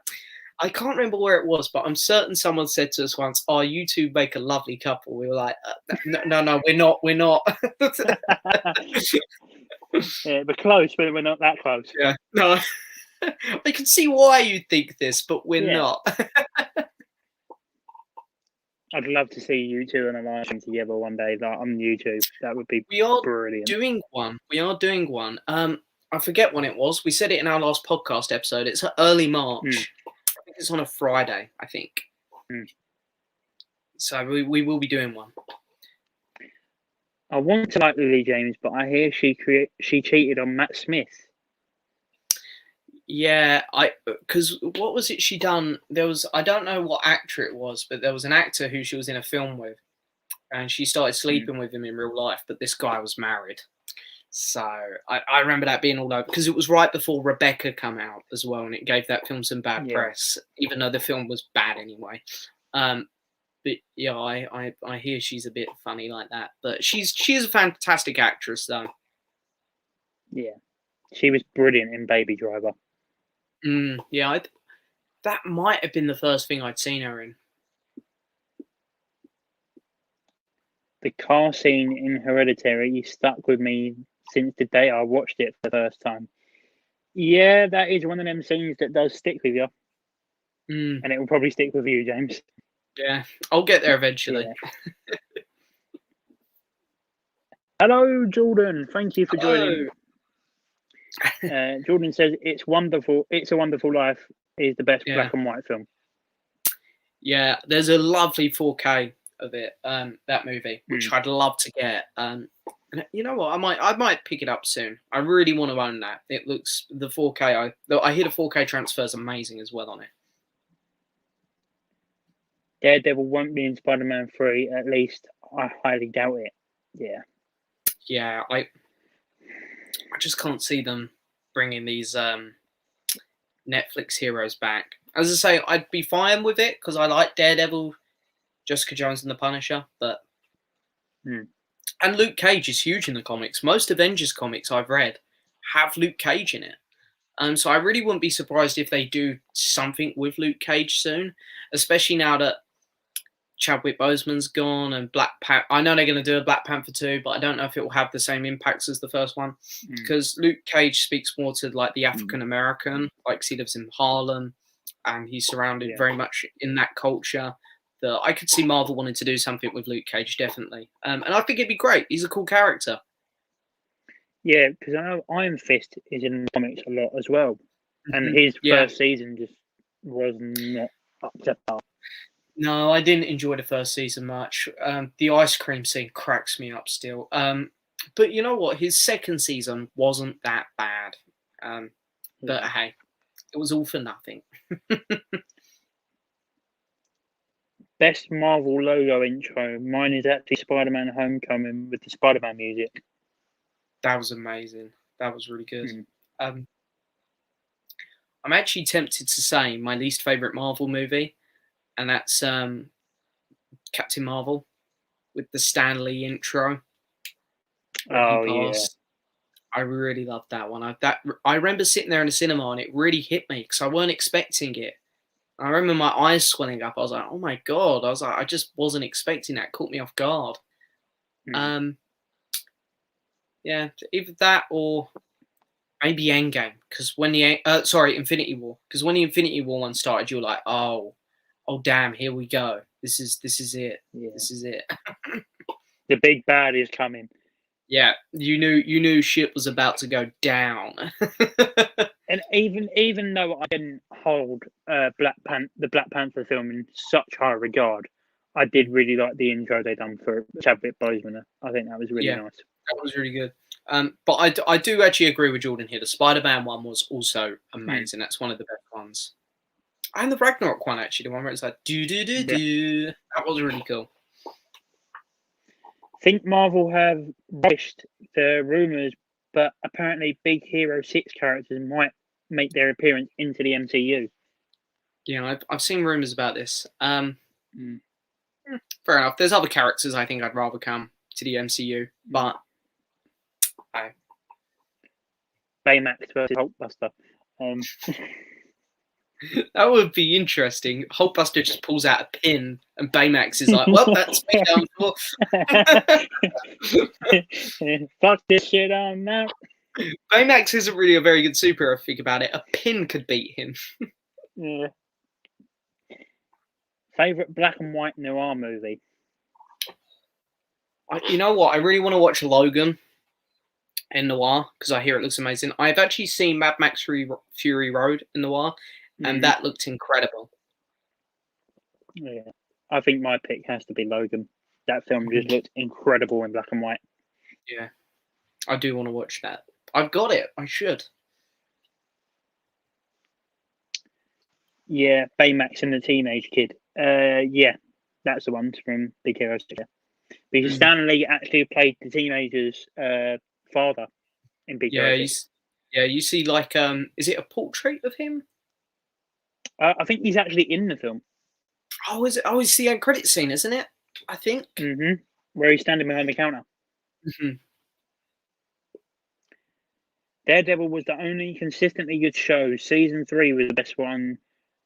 I can't remember where it was, but I'm certain someone said to us once, "Oh, you two make a lovely couple." We were like, "No, we're not." Yeah, we're close, but we're not that close. Yeah, no. I can see why you think this, but we're not. I'd love to see you two on a live stream together one day, like on YouTube. That would be brilliant. We are doing one. I forget when it was. We said it in our last podcast episode. It's early March. I think it's on a Friday, I think. So we will be doing one. I want to like Lily James, but I hear she cheated on Matt Smith. Yeah, because what was it she done? I don't know what actor it was, but there was an actor who she was in a film with, and she started sleeping with him in real life, but this guy was married. So I remember that being all over, because it was right before Rebecca came out as well, and it gave that film some bad press, even though the film was bad anyway. But yeah, I hear she's a bit funny like that, but she's a fantastic actress though. Yeah, she was brilliant in Baby Driver. Yeah, that might have been the first thing I'd seen her in. The car scene in Hereditary stuck with me since the day I watched it for the first time. Yeah, that is one of them scenes that does stick with you. And it will probably stick with you, James. Yeah, I'll get there eventually. Yeah. Hello, Jordan. Thank you for joining. Jordan says It's Wonderful. It's a Wonderful Life is the best black and white film. Yeah, there's a lovely 4K of it, that movie, which I'd love to get. And you know what? I might pick it up soon. I really want to own that. It looks the 4K. I hear the 4K transfer is amazing as well on it. Daredevil won't be in Spider-Man 3. At least I highly doubt it. Yeah. Yeah, I just can't see them bringing these Netflix heroes back. As I say, I'd be fine with it because I like Daredevil, Jessica Jones, and the Punisher. But and Luke Cage is huge in the comics. Most Avengers comics I've read have Luke Cage in it. So I really wouldn't be surprised if they do something with Luke Cage soon, especially now that Chadwick Boseman's gone and Black Panther. I know they're going to do a Black Panther 2, but I don't know if it will have the same impacts as the first one because Luke Cage speaks more to like the African American, like he lives in Harlem and he's surrounded very much in that culture. That I could see Marvel wanting to do something with Luke Cage, definitely, and I think it'd be great. He's a cool character. Yeah, because I know Iron Fist is in the comics a lot as well, and his first season just was not up to par. No, I didn't enjoy the first season much. The ice cream scene cracks me up still. But you know what? His second season wasn't that bad. But hey, it was all for nothing. Best Marvel logo intro. Mine is actually Spider-Man Homecoming with the Spider-Man music. That was amazing. That was really good. I'm actually tempted to say my least favorite Marvel movie, and that's Captain Marvel with the Stan Lee intro. Oh yeah. I really loved that one. I remember sitting there in the cinema and it really hit me because I weren't expecting it. I remember my eyes swelling up. I was like, "Oh my god!" I was like, I just wasn't expecting that. It caught me off guard. Yeah, either that or maybe Endgame. Because when the Infinity War. Because when the Infinity War one started, you were like, "Oh damn, here we go. This is it. Yeah. This is it." The big bad is coming. Yeah, you knew shit was about to go down. And even though I didn't hold the Black Panther film in such high regard, I did really like the intro they done for Chadwick Boseman. I think that was really nice. That was really good. But I do actually agree with Jordan here. The Spider-Man one was also amazing. That's one of the best ones. And the Ragnarok one, actually, the one where it's like do do do do. That was really cool. I think Marvel have rushed the rumors, but apparently Big Hero 6 characters might make their appearance into the MCU. Yeah, I've seen rumors about this. Fair enough. There's other characters I think I'd rather come to the MCU, but Baymax versus Hulkbuster. That would be interesting. Hulkbuster just pulls out a pin, and Baymax is like, "Well, that's me done for." Fuck this shit, I'm out. Baymax isn't really a very good superhero. If you think about it, a pin could beat him. Yeah. Favorite black and white noir movie? You know what? I really want to watch Logan in noir because I hear it looks amazing. I've actually seen Mad Max Fury Road in noir, and that looked incredible. Yeah, I think my pick has to be Logan. That film just looked incredible in black and white. Yeah, I do want to watch that. I've got it. I should. Yeah, Baymax and the Teenage Kid. Yeah, that's the one from Big Hero 6. Because Stan Lee actually played the teenager's father in Big Hero 6. You see, like, is it a portrait of him? I think he's actually in the film. Oh, is it? Oh, it's the end credit scene, isn't it? I think. Where he's standing behind the counter. Daredevil was the only consistently good show. Season 3 was the best one.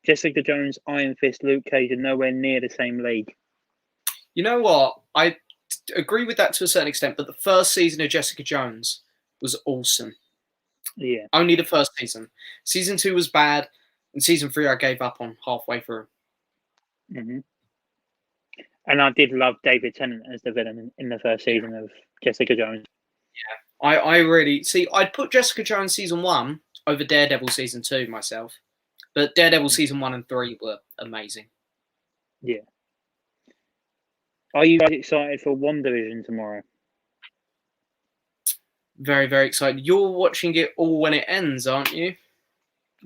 Jessica Jones, Iron Fist, Luke Cage are nowhere near the same league. You know what? I agree with that to a certain extent, but the first season of Jessica Jones was awesome. Yeah. Only the first season. Season 2 was bad, and season 3 I gave up on halfway through. And I did love David Tennant as the villain in the first season of Jessica Jones. Yeah, I really see. I'd put Jessica Jones season 1 over Daredevil season 2 myself, but Daredevil season 1 and 3 were amazing. Yeah. Are you guys excited for WandaVision tomorrow? Very, very excited. You're watching it all when it ends, aren't you?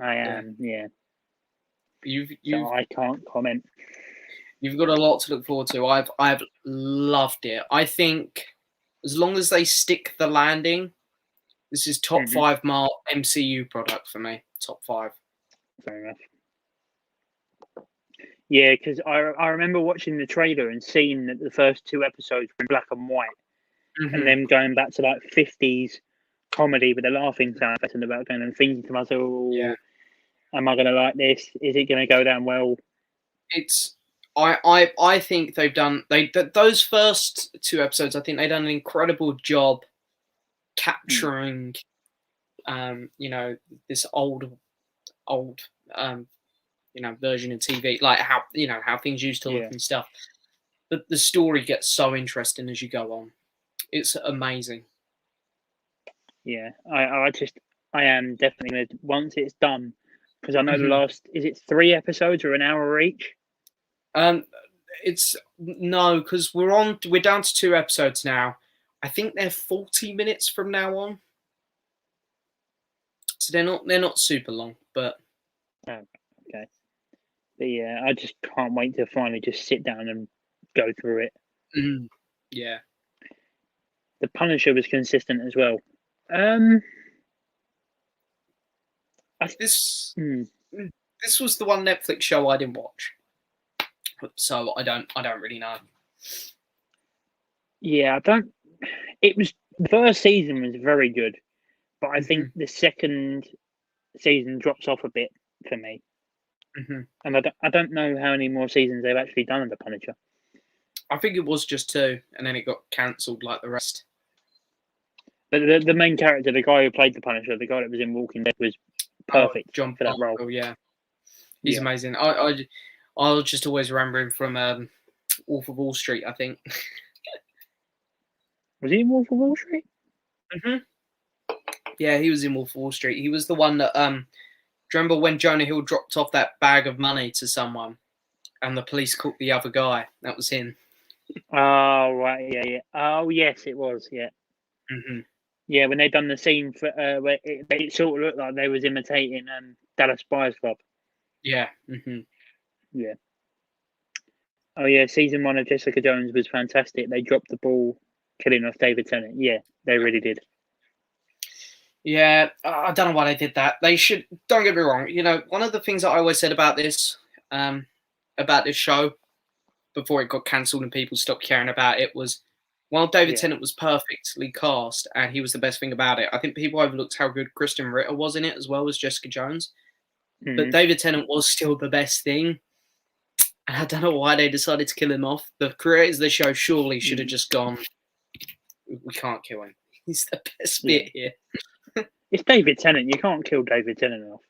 I am. Yeah. So I can't comment. You've got a lot to look forward to. I've loved it. I think as long as they stick the landing, this is top 5 MCU product for me. Top 5. Fair enough. Yeah, because I remember watching the trailer and seeing that the first 2 episodes were in black and white, and then going back to like 50s comedy with a laughing sound effect in the background and thinking to myself, am I going to like this? Is it going to go down well? I think they've done those first 2 episodes. I think they've done an incredible job capturing, this old, version of TV, like how things used to look and stuff. But the story gets so interesting as you go on. It's amazing. Yeah, I am definitely once it's done, because I know the last, is it 3 episodes or an hour each? It's no, because we're down to 2 episodes now. I think they're 40 minutes from now on. So they're not super long, but oh, okay. But yeah, I just can't wait to finally just sit down and go through it. Yeah. The Punisher was consistent as well. This was the one Netflix show I didn't watch, so I don't really know. Yeah, It was the first season was very good, but I think the second season drops off a bit for me. And I don't know how many more seasons they've actually done of the Punisher. I think it was just 2, and then it got cancelled like the rest. But the main character, the guy who played the Punisher, the guy that was in Walking Dead, was perfect John for that role. Oh yeah, he's amazing. I'll just always remember him from Wolf of Wall Street, I think. Was he in Wolf of Wall Street? Yeah, he was in Wolf of Wall Street. He was the one that do you remember when Jonah Hill dropped off that bag of money to someone and the police caught the other guy? That was him. Oh right, yeah. Oh yes, it was, yeah. Yeah, when they done the scene for where it sort of looked like they was imitating Dallas Buyers Club. Yeah. Yeah. Oh yeah, season 1 of Jessica Jones was fantastic. They dropped the ball, killing off David Tennant. Yeah, they really did. Yeah, I don't know why they did that. They should. Don't get me wrong. You know, one of the things that I always said about this show, before it got cancelled and people stopped caring about it, was while David Tennant was perfectly cast and he was the best thing about it, I think people overlooked how good Kristen Ritter was in it as well as Jessica Jones. But David Tennant was still the best thing. And I don't know why they decided to kill him off. The creators of the show surely should have just gone, we can't kill him. He's the best bit here. It's David Tennant. You can't kill David Tennant off.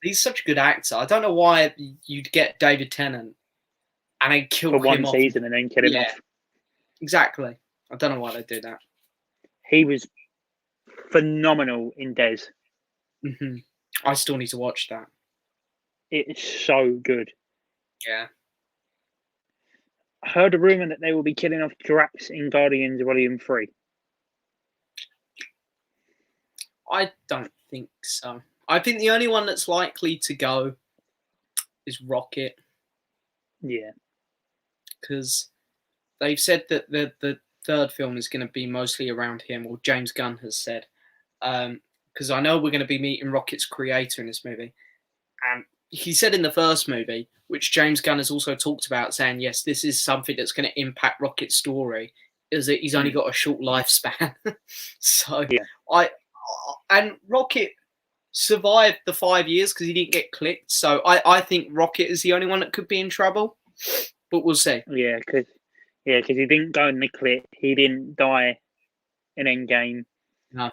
He's such a good actor. I don't know why you'd get David Tennant and then kill him for one off. season and then kill him off. Exactly. I don't know why they do that. He was phenomenal in Des. I still need to watch that. It's so good. Yeah. I heard a rumor that they will be killing off Drax in Guardians Volume 3. I don't think so. I think the only one that's likely to go is Rocket. Yeah. Because they've said that the third film is going to be mostly around him, or James Gunn has said. Because I know we're going to be meeting Rocket's creator in this movie. And he said in the first movie, which James Gunn has also talked about, saying, yes, this is something that's going to impact Rocket's story, is that he's only got a short lifespan. So and Rocket survived the 5 years because he didn't get clicked. So I think Rocket is the only one that could be in trouble. But we'll see. Yeah, because he didn't go in the clip. He didn't die in Endgame. No.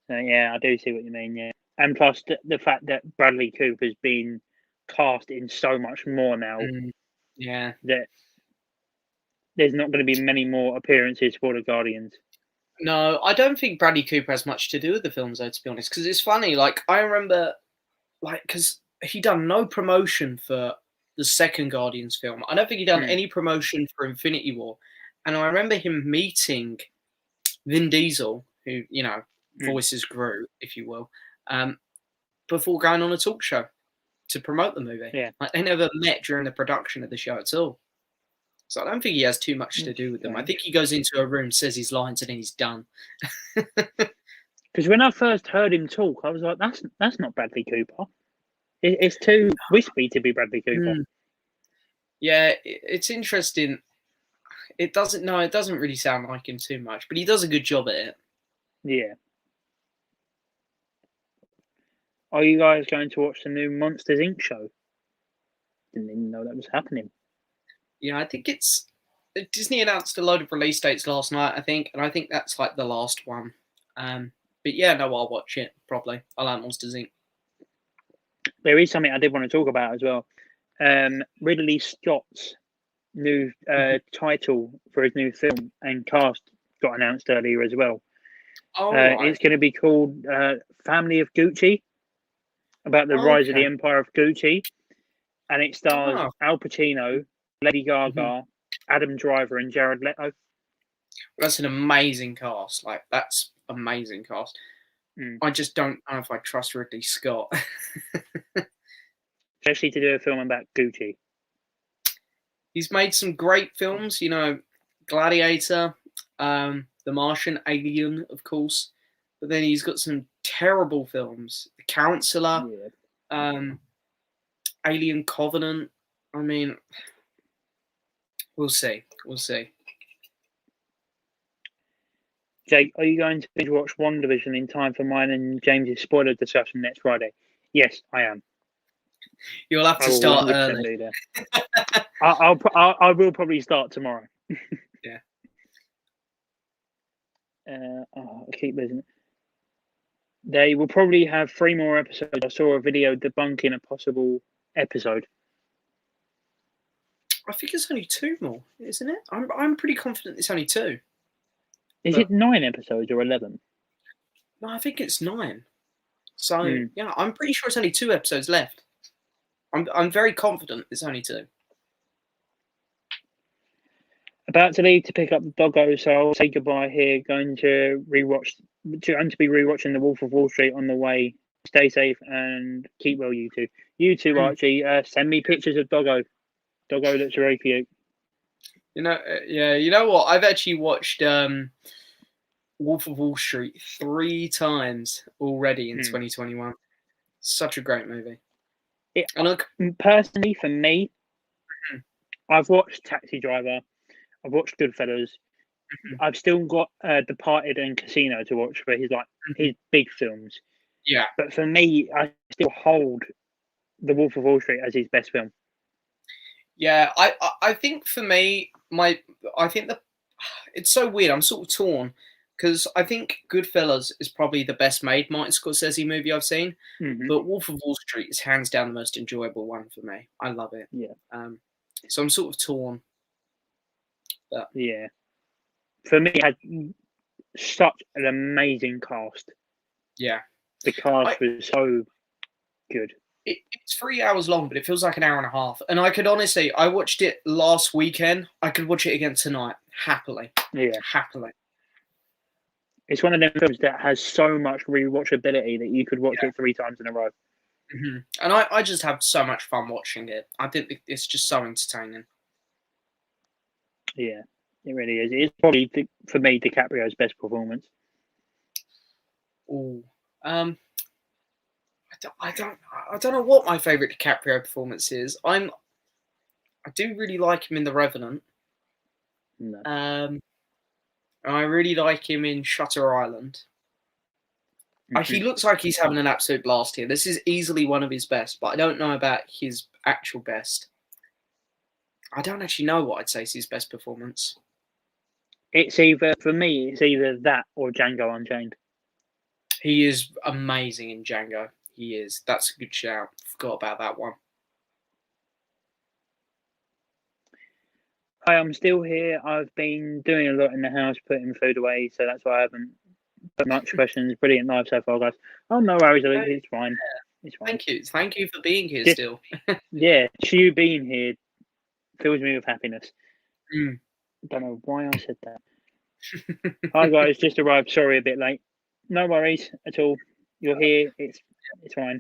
So, yeah, I do see what you mean, yeah. And plus the fact that Bradley Cooper's been cast in so much more now. Yeah. That there's not going to be many more appearances for the Guardians. No, I don't think Bradley Cooper has much to do with the films, though, to be honest. Because it's funny, like, I remember, like, because he done no promotion for the second Guardians film. I don't think he done any promotion for Infinity War. And I remember him meeting Vin Diesel, who, you know, voices Groot, if you will, before going on a talk show to promote the movie. Yeah. Like, they never met during the production of the show at all. So I don't think he has too much to do with them. I think he goes into a room, says his lines, and then he's done. Because when I first heard him talk, I was like, that's not Bradley Cooper. It's too wispy to be Bradley Cooper. Yeah, it's interesting. It doesn't really sound like him too much, but he does a good job at it. Yeah. Are you guys going to watch the new Monsters, Inc. show? Didn't even know that was happening. Yeah, I think it's... Disney announced a load of release dates last night, I think, and I think that's like the last one. But yeah, no, I'll watch it, probably. I like Monsters, Inc. There is something I did want to talk about as well. Ridley Scott's new title for his new film and cast got announced earlier as well. It's going to be called Family of Gucci, about the rise of the empire of Gucci. And it stars Al Pacino, Lady Gaga, Adam Driver, and Jared Leto. That's an amazing cast. Like, that's amazing cast. I just don't know if I trust Ridley Scott. Especially to do a film about Gucci. He's made some great films, you know, Gladiator, The Martian, Alien, of course. But then he's got some terrible films. The Counselor, Alien Covenant. I mean, we'll see. We'll see. Jake, are you going to binge watch WandaVision in time for mine and James's spoiler discussion next Friday? Yes, I am. You'll have to start early. I will probably start tomorrow. Yeah. I keep losing it. They will probably have 3 more episodes. I saw a video debunking a possible episode. I think it's only 2 more, isn't it? I'm pretty confident it's only 2. Is it 9 episodes or 11? No, I think it's 9. So yeah, I'm pretty sure it's only 2 episodes left. I'm very confident it's only 2. About to leave to pick up the doggo, so I'll say goodbye here. Going to be rewatching The Wolf of Wall Street on the way. Stay safe and keep well, you two. You too, Archie. Send me pictures of doggo. Doggo looks very cute. You know, yeah. You know what? I've actually watched Wolf of Wall Street 3 times already in 2021. Such a great movie. Personally, for me, I've watched Taxi Driver. I've watched Goodfellas. I've still got Departed and Casino to watch for his big films. Yeah. But for me, I still hold The Wolf of Wall Street as his best film. Yeah, I think for me, it's so weird. I'm sort of torn because I think Goodfellas is probably the best made Martin Scorsese movie I've seen. But Wolf of Wall Street is hands down the most enjoyable one for me. I love it. Yeah. So I'm sort of torn. But yeah. For me, it had such an amazing cast. Yeah. The cast was so good. It's 3 hours long, but it feels like an hour and a half. And I watched it last weekend. I could watch it again tonight, happily. Yeah. Happily. It's one of them films that has so much rewatchability that you could watch it 3 times in a row. And I just have so much fun watching it. I think it's just so entertaining. Yeah, it really is. It's probably, for me, DiCaprio's best performance. Oh, I don't know what my favorite DiCaprio performance is. I do really like him in The Revenant. No. I really like him in Shutter Island. He looks like he's having an absolute blast here. This is easily one of his best, but I don't know about his actual best. I don't actually know what I'd say is his best performance. For me, it's either that or Django Unchained. He is amazing in Django. He is. That's a good shout. Forgot about that one. Hi, I'm still here. I've been doing a lot in the house, putting food away, so that's why I haven't put much questions. Brilliant live so far, guys. Oh, no worries. It's fine. It's fine. Thank you. Thank you for being here still. Yeah, you being here fills me with happiness. I don't know why I said that. Hi, guys. Just arrived. Sorry, a bit late. No worries at all. You're here. It's fine.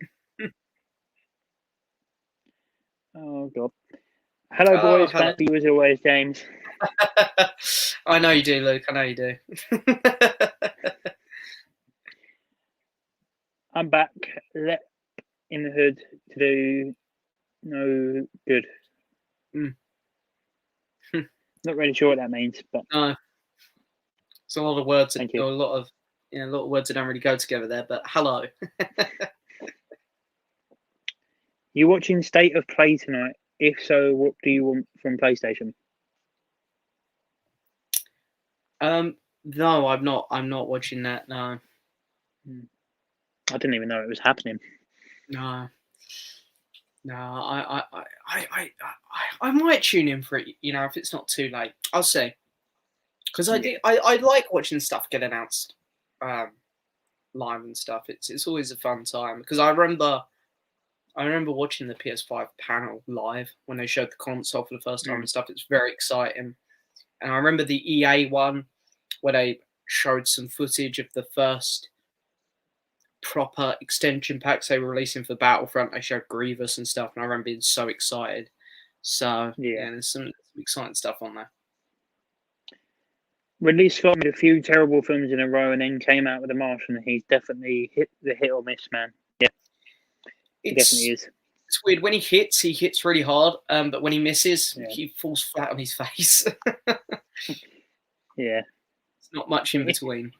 Oh, God. Hello, boys. Thank you as always, James. I know you do, Luke. I know you do. I'm back. Let in the hood to do no good. Not really sure what that means, but no. It's a lot of words. Thank you. A lot of words that don't really go together there. But hello. You watching State of Play tonight? If so, what do you want from PlayStation? No, I'm not. I'm not watching that. No. I didn't even know it was happening. No. I might tune in for it. You know, if it's not too late, I'll see. Because I like watching stuff get announced, live and stuff. It's always a fun time. Because I remember I remember watching the PS5 panel live when they showed the console for the first time and stuff. It's very exciting. And I remember the EA one where they showed some footage of the first proper extension packs they were releasing for Battlefront. They showed Grievous and stuff, and I remember being so excited. So, yeah there's some exciting stuff on there. Ridley Scott made a few terrible films in a row and then came out with The Martian. He's definitely hit the hit or miss, man. Yeah, he definitely is. It's weird. When he hits really hard, but when he misses, he falls flat on his face. Yeah. It's not much in between.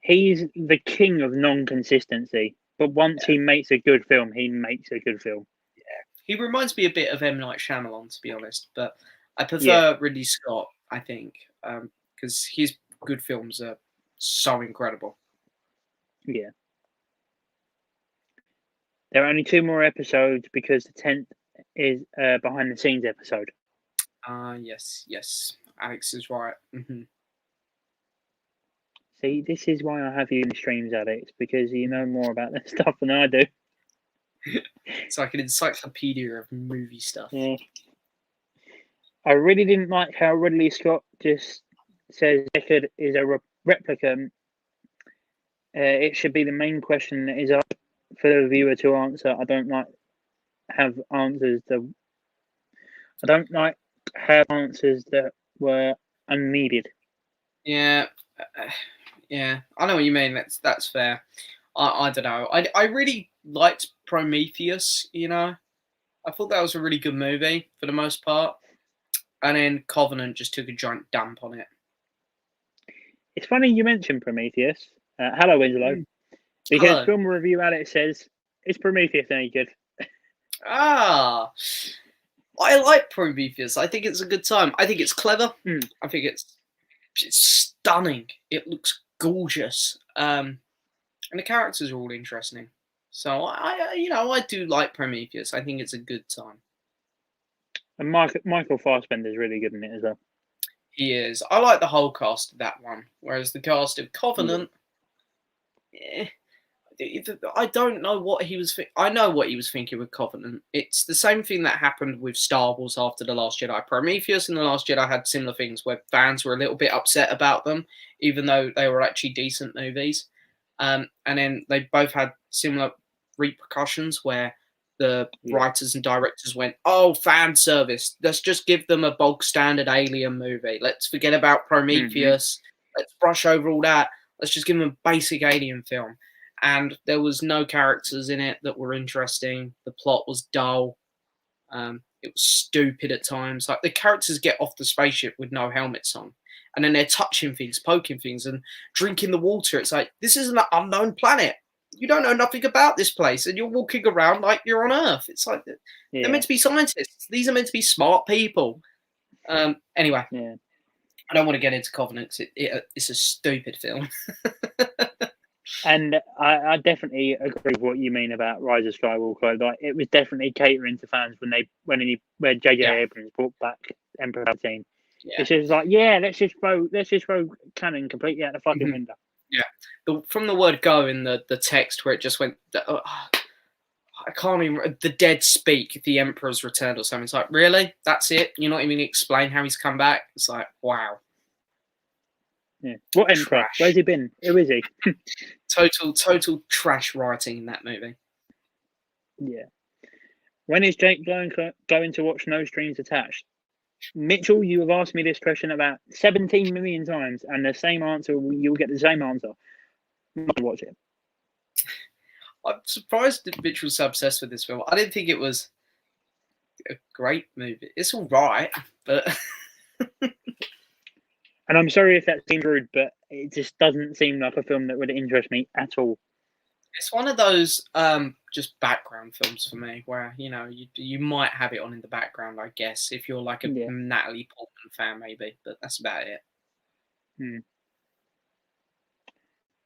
He's the king of non-consistency, but once he makes a good film, he makes a good film. Yeah. He reminds me a bit of M. Night Shyamalan, to be honest, but I prefer Ridley Scott, I think, because his good films are so incredible. Yeah. There are only 2 more episodes because the 10th is behind the scenes episode. Yes. Alex is right. Mm-hmm. See, this is why I have you in the streams, Alex, because you know more about this stuff than I do. It's like an encyclopedia of movie stuff. Yeah. I really didn't like how Ridley Scott just says Deckard is a replicant. It should be the main question that is up for the viewer to answer. I don't like have answers that were unneeded. Yeah. I know what you mean. That's fair. I don't know. I really liked Prometheus. I thought that was a really good movie for the most part, and then Covenant just took a giant dump on it. It's funny you mentioned Prometheus. Hello, Winslow. Because Film Review Alex says, is Prometheus any good? I like Prometheus. I think it's a good time. I think it's clever. I think it's stunning. It looks gorgeous. And the characters are all interesting. So I do like Prometheus. I think it's a good time. And Michael Fassbender's really good in it as well. He is. I like the whole cast of that one. Whereas the cast of Covenant, I don't know what he was. I know what he was thinking with Covenant. It's the same thing that happened with Star Wars after The Last Jedi. Prometheus and The Last Jedi had similar things where fans were a little bit upset about them, even though they were actually decent movies. And then they both had similar repercussions where the writers and directors went, "Oh, fan service. Let's just give them a bog standard alien movie. Let's forget about Prometheus. Let's brush over all that. Let's just give them a basic alien film." And there was no characters in it that were interesting. The plot was dull. It was stupid at times. Like, the characters get off the spaceship with no helmets on, and then they're touching things, poking things, and drinking the water. It's like, this is an unknown planet. You don't know nothing about this place, and you're walking around like you're on Earth. It's like, they're meant to be scientists. These are meant to be smart people. Anyway, I don't want to get into Covenant because it's a stupid film. And I definitely agree with what you mean about Rise of Skywalker. Like, it was definitely catering to fans when J.J. Abrams brought back Emperor Palpatine. It's just like, let's just throw canon completely out the fucking window. Yeah, from the word go in the text where it just went, I can't even. The dead speak. The Emperor's returned or something. It's like, really? That's it? You're not even going to explain how he's come back? It's like, wow. Yeah. What Emperor? Where's he been? Who is he? Total trash writing in that movie. Yeah. When is Jake going to watch No Strings Attached? Mitchell, you have asked me this question about 17 million times, and the same answer, you'll get the same answer. Watch it. I'm surprised that Mitchell's so obsessed with this film. I didn't think it was a great movie. It's all right, but... And I'm sorry if that seems rude, but it just doesn't seem like a film that would interest me at all. It's one of those just background films for me, where you might have it on in the background, I guess, if you're like a Natalie Portman fan, maybe. But that's about it.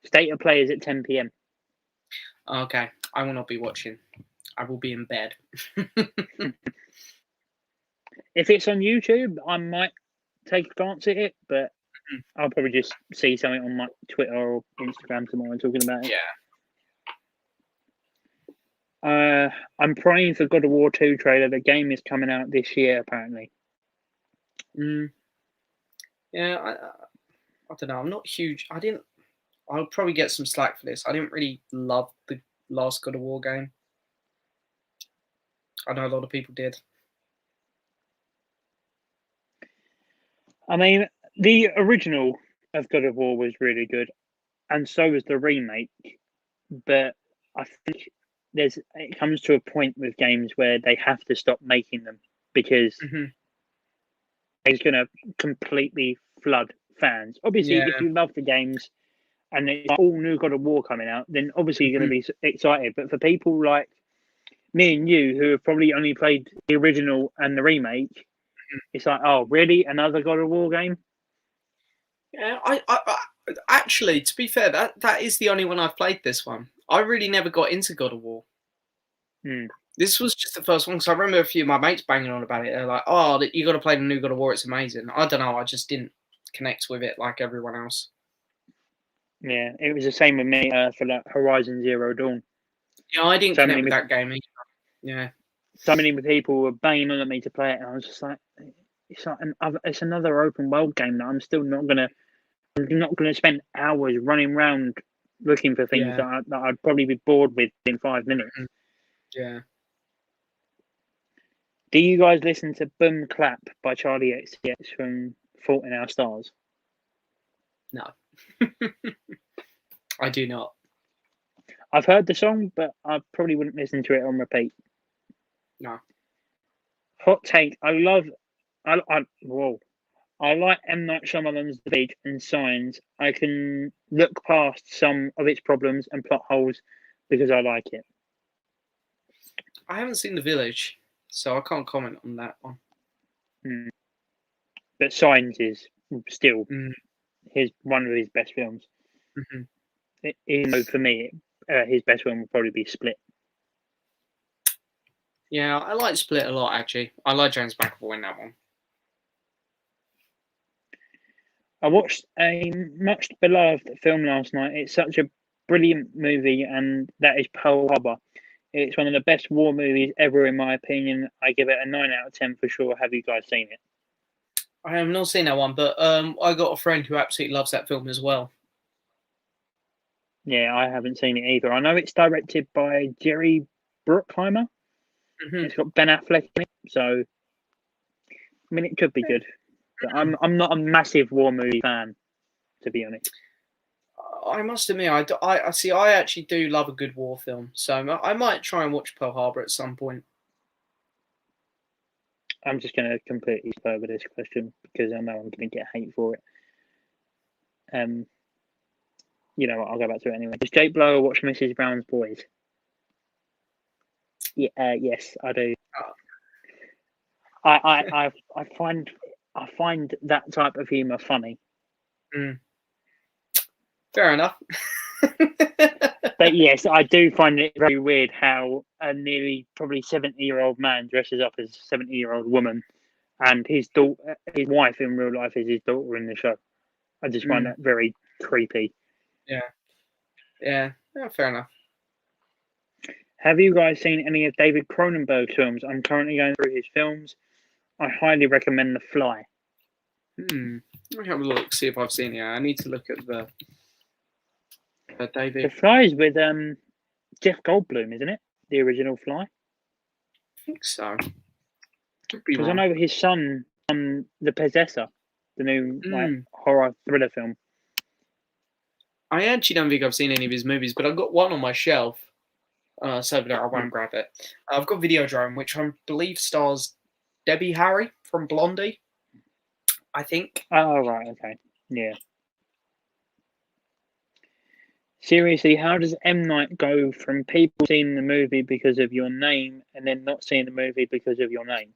State of Play is at 10 p.m. Okay, I will not be watching. I will be in bed. If it's on YouTube, I might take a glance at it, but I'll probably just see something on my Twitter or Instagram tomorrow talking about it. I'm praying for God of War 2 trailer. The game is coming out this year, apparently. Yeah, I don't know. I'm not huge. I'll probably get some slack for this. I didn't really love the last God of War game. I know a lot of people did. I mean, the original of God of War was really good, and so was the remake. But I think it comes to a point with games where they have to stop making them because it's going to completely flood fans. Obviously, if you love the games and there's all new God of War coming out, then obviously you're going to be excited. But for people like me and you who have probably only played the original and the remake, it's like, oh, really? Another God of War game? Yeah, I actually, to be fair, that is the only one I've played. This one, I really never got into God of War. This was just the first one because I remember a few of my mates banging on about it. They're like, "Oh, you got to play the new God of War; it's amazing." I don't know, I just didn't connect with it like everyone else. Yeah, it was the same with me for like Horizon Zero Dawn. Yeah, I didn't connect with that game either. Yeah, so many people were banging on at me to play it, and I was just like, it's another open world game that I'm not gonna spend hours running around looking for things that I'd probably be bored with in 5 minutes. Yeah. Do you guys listen to Boom Clap by Charlie XCX from Fault in Our Stars? No. I do not. I've heard the song, but I probably wouldn't listen to it on repeat. No. Hot take. I like M. Night Shyamalan's The Beach and Signs. I can look past some of its problems and plot holes because I like it. I haven't seen The Village, so I can't comment on that one. But Signs is still one of his best films. Even though for me, his best film would probably be Split. Yeah, I like Split a lot, actually. I like James McAvoy in that one. I watched a much beloved film last night. It's such a brilliant movie, and that is Pearl Harbor. It's one of the best war movies ever, in my opinion. I give it a 9 out of 10 for sure. Have you guys seen it? I have not seen that one, but I got a friend who absolutely loves that film as well. Yeah, I haven't seen it either. I know it's directed by Jerry Bruckheimer. It's got Ben Affleck in it, so I mean it could be good. But I'm not a massive war movie fan, to be honest. I must admit, I see. I actually do love a good war film, so I might try and watch Pearl Harbor at some point. I'm just going to completely skip over this question because I know I'm going to get hate for it. You know what? I'll go back to it anyway. Does Jake Blower watch Mrs. Brown's Boys? Yeah, yes, I do. I find that type of humour funny. Fair enough. But yes, I do find it very weird how a nearly probably 70-year-old man dresses up as a 70-year-old woman, and his wife in real life is his daughter in the show. I just find that very creepy. Yeah, fair enough. Have you guys seen any of David Cronenberg's films? I'm currently going through his films. I highly recommend The Fly. Let me have a look, see if I've seen it. I need to look at the David. The Fly is with Jeff Goldblum, isn't it? The original Fly. I think so. Because I know his son, The Possessor, the new horror thriller film. I actually don't think I've seen any of his movies, but I've got one on my shelf. So that I won't grab it. I've got Videodrome, which I believe stars Debbie Harry from Blondie. I think. Oh, right, okay. Yeah. Seriously, how does M. Night go from people seeing the movie because of your name and then not seeing the movie because of your name?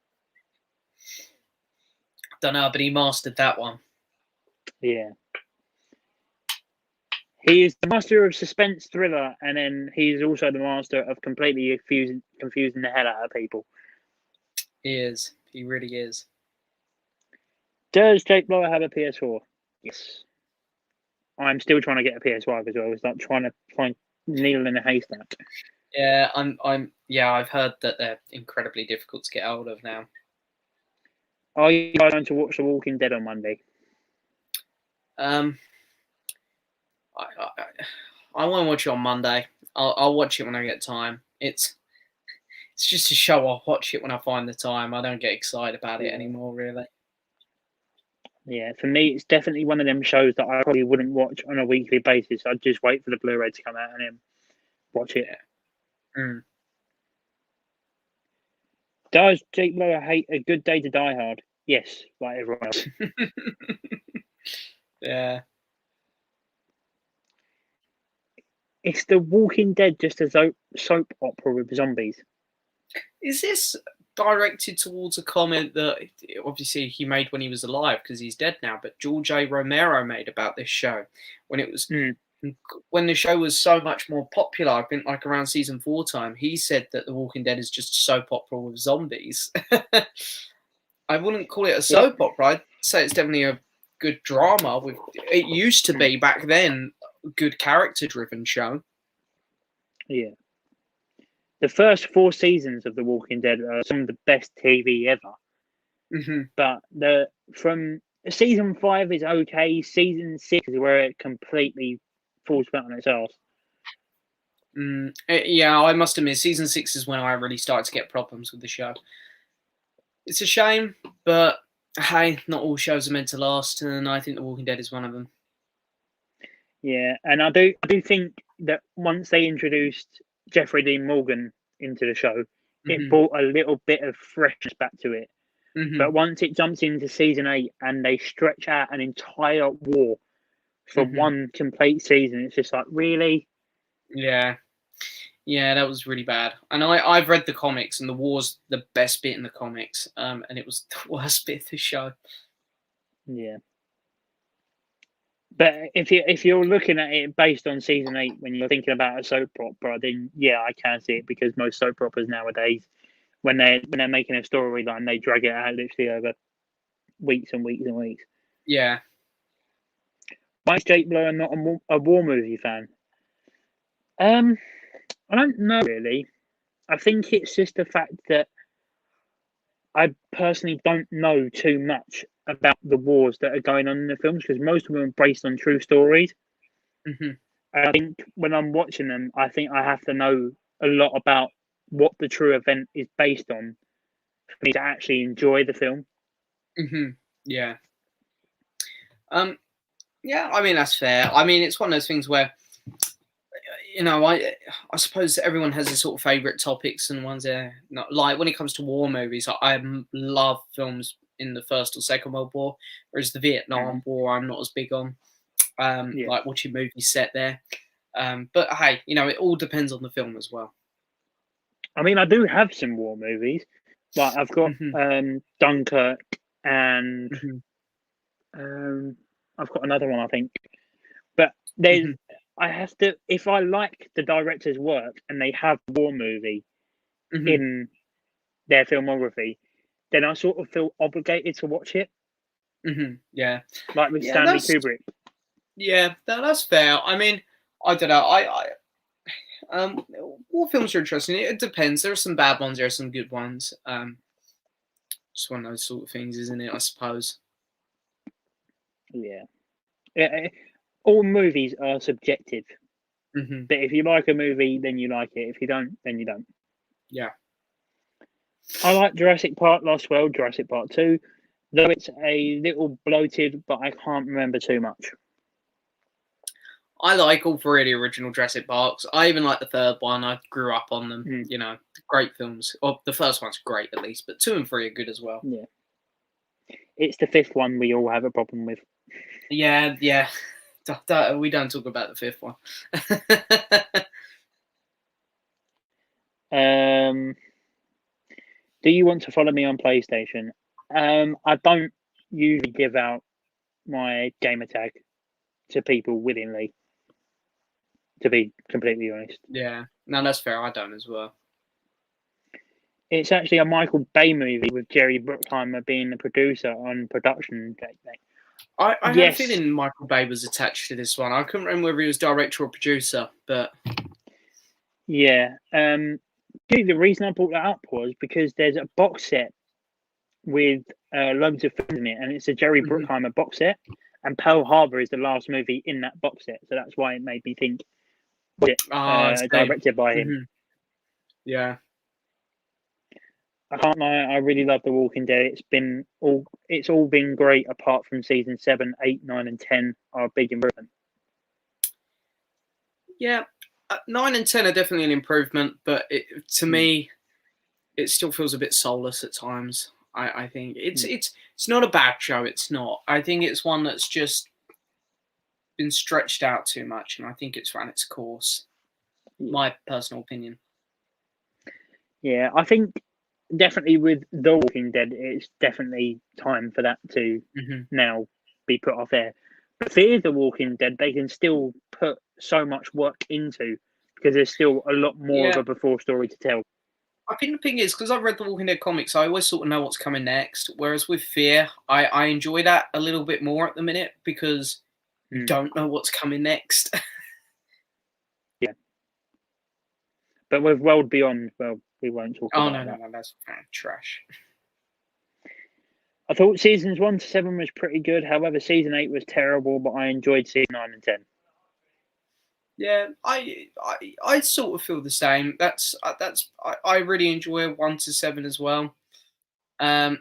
Don't know, but he mastered that one. Yeah. He is the master of suspense thriller, and then he's also the master of completely confusing the hell out of people. He is. He really is. Does Jake Blower have a PS4? Yes. I'm still trying to get a PS5 as well. It's like trying to find needle in a haystack. Yeah, I've heard that they're incredibly difficult to get hold of now. Are you going to watch The Walking Dead on Monday? I won't watch it on Monday. I'll watch it when I get time. It's just a show. I'll watch it when I find the time. I don't get excited about it anymore, really. Yeah, for me, it's definitely one of them shows that I probably wouldn't watch on a weekly basis. I'd just wait for the Blu-ray to come out and then watch it. Yeah. Mm. Does Jake Blower hate A Good Day to Die Hard? Yes, like everyone else. Yeah. It's The Walking Dead, just a soap opera with zombies. Is this directed towards a comment that obviously he made when he was alive because he's dead now, but George A. Romero made about this show when it was when the show was so much more popular? I think like around season 4 time, he said that The Walking Dead is just a soap opera with zombies. I wouldn't call it a soap opera. I'd say it's definitely a good drama. It used to be back then a good character-driven show. Yeah. The first 4 seasons of The Walking Dead are some of the best TV ever. Mm-hmm. But from season 5 is okay. Season 6 is where it completely falls flat on its arse. Yeah, I must admit, season 6 is when I really started to get problems with the show. It's a shame, but hey, not all shows are meant to last, and I think The Walking Dead is one of them. Yeah, and I do think that once they introduced Jeffrey Dean Morgan into the show, it brought a little bit of freshness back to it. But once it jumps into season 8 and they stretch out an entire war for one complete season, it's just like, really? Yeah, that was really bad. And I've read the comics, and the war's the best bit in the comics, and it was the worst bit of the show. Yeah. But if you're looking at it based on season 8, when you're thinking about a soap opera, then yeah, I can see it, because most soap operas nowadays, when they're making a storyline, they drag it out literally over weeks and weeks and weeks. Yeah. Why is Jake Blower not a war movie fan? I don't know really. I think it's just the fact that I personally don't know too much about the wars that are going on in the films, because most of them are based on true stories. I think when I'm watching them, I think I have to know a lot about what the true event is based on for me to actually enjoy the film. Yeah. Yeah, I mean, that's fair. I mean, it's one of those things where, you know, I suppose everyone has their sort of favourite topics and ones they're not. Like when it comes to war movies, I love films in the First or Second World War, whereas the Vietnam War I'm not as big on. Like watching movies set there. But hey, you know, it all depends on the film as well. I mean, I do have some war movies. Like I've got Dunkirk, and I've got another one, I think. But there's I have to, if I like the director's work and they have a war movie in their filmography, then I sort of feel obligated to watch it. Yeah, like with Stanley Kubrick. Yeah, that's fair. I mean, I don't know. War films are interesting. It depends. There are some bad ones. There are some good ones. Just one of those sort of things, isn't it? I suppose. Yeah. All movies are subjective. But if you like a movie, then you like it. If you don't, then you don't. Yeah. I like Jurassic Park Lost World, Jurassic Park 2, though it's a little bloated, but I can't remember too much. I like all 3 of the original Jurassic Parks. I even like the 3rd one. I grew up on them. You know, great films. Well, the first one's great at least, but 2 and 3 are good as well. Yeah. It's the 5th one we all have a problem with. Yeah. We don't talk about the 5th one. Do you want to follow me on PlayStation? I don't usually give out my gamer tag to people willingly, to be completely honest. Yeah, no, that's fair. I don't as well. It's actually a Michael Bay movie with Jerry Bruckheimer being the producer on production. I had a feeling Michael Bay was attached to this one. I couldn't remember whether he was director or producer, but Yeah. The reason I brought that up was because there's a box set with loads of films in it, and it's a Jerry Bruckheimer box set, and Pearl Harbor is the last movie in that box set, so that's why it made me think directed by him. Yeah. I can't lie, I really love The Walking Dead. It's all been great apart from season 7, 8, 9, and 10 are a big improvement. Yeah, 9 and 10 are definitely an improvement, but to me, it still feels a bit soulless at times. I think it's not a bad show. It's not. I think it's one that's just been stretched out too much, and I think it's ran its course. My personal opinion. Yeah, I think definitely with The Walking Dead, it's definitely time for that to now be put off air. But Fear the Walking Dead, they can still put so much work into because there's still a lot more of a before story to tell. I think the thing is, because I've read the Walking Dead comics, I always sort of know what's coming next. Whereas with Fear, I enjoy that a little bit more at the minute because you don't know what's coming next. Yeah. But with World Beyond, well, we won't talk about that. No, that's trash. I thought seasons 1 to 7 was pretty good. However, season 8 was terrible, but I enjoyed season 9 and 10. Yeah, I sort of feel the same. I really enjoy 1 to 7 as well. 8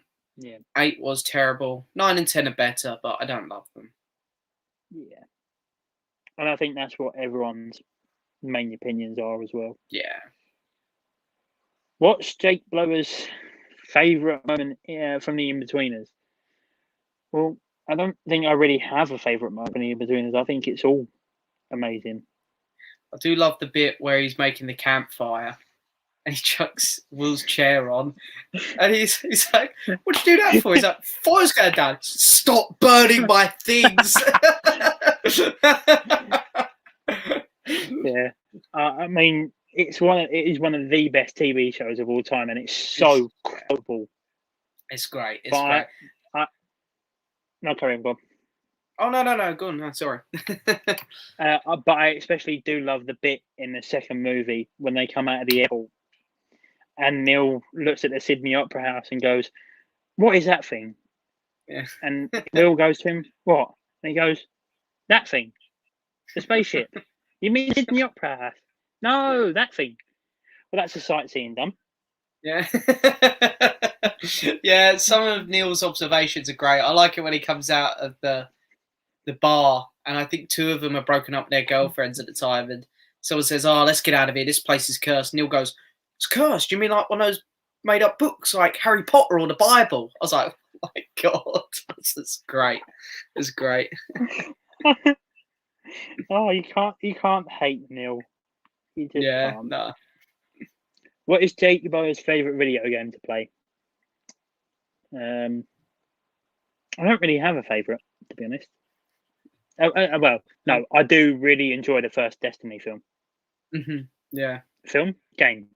was terrible. 9 and 10 are better, but I don't love them. Yeah, and I think that's what everyone's main opinions are as well. Yeah. What's Jake Blower's favourite moment from the In-Betweeners? Well, I don't think I really have a favourite moment from the In-Betweeners. I think it's all amazing. I do love the bit where he's making the campfire and he chucks Will's chair on and he's like, what'd you do that for? He's like, fire's going down. Stop burning my things. Yeah. I mean, it is one of the best TV shows of all time, and it's so quotable. It's great. It's great. No, carry on, Bob. Oh no! Go on. No, sorry. But I especially do love the bit in the second movie when they come out of the airport, and Neil looks at the Sydney Opera House and goes, "What is that thing?" Yeah. And Will goes to him, "What?" And he goes, "That thing, the spaceship." You mean Sydney Opera House? No, that thing. Well, that's a sightseeing dump. Yeah. Yeah, some of Neil's observations are great. I like it when he comes out of the bar, and I think 2 of them are broken up with their girlfriends at the time, and someone says, "Oh, let's get out of here. This place is cursed." Neil goes, "It's cursed? You mean like one of those made-up books like Harry Potter or the Bible?" I was like, "Oh my God, that's great. It's great." Oh, you can't hate Neil. You just can't. No. What is Jake Bower's favourite video game to play? I don't really have a favourite, to be honest. Well, no, I do really enjoy the first Destiny film. Yeah. Film? Game.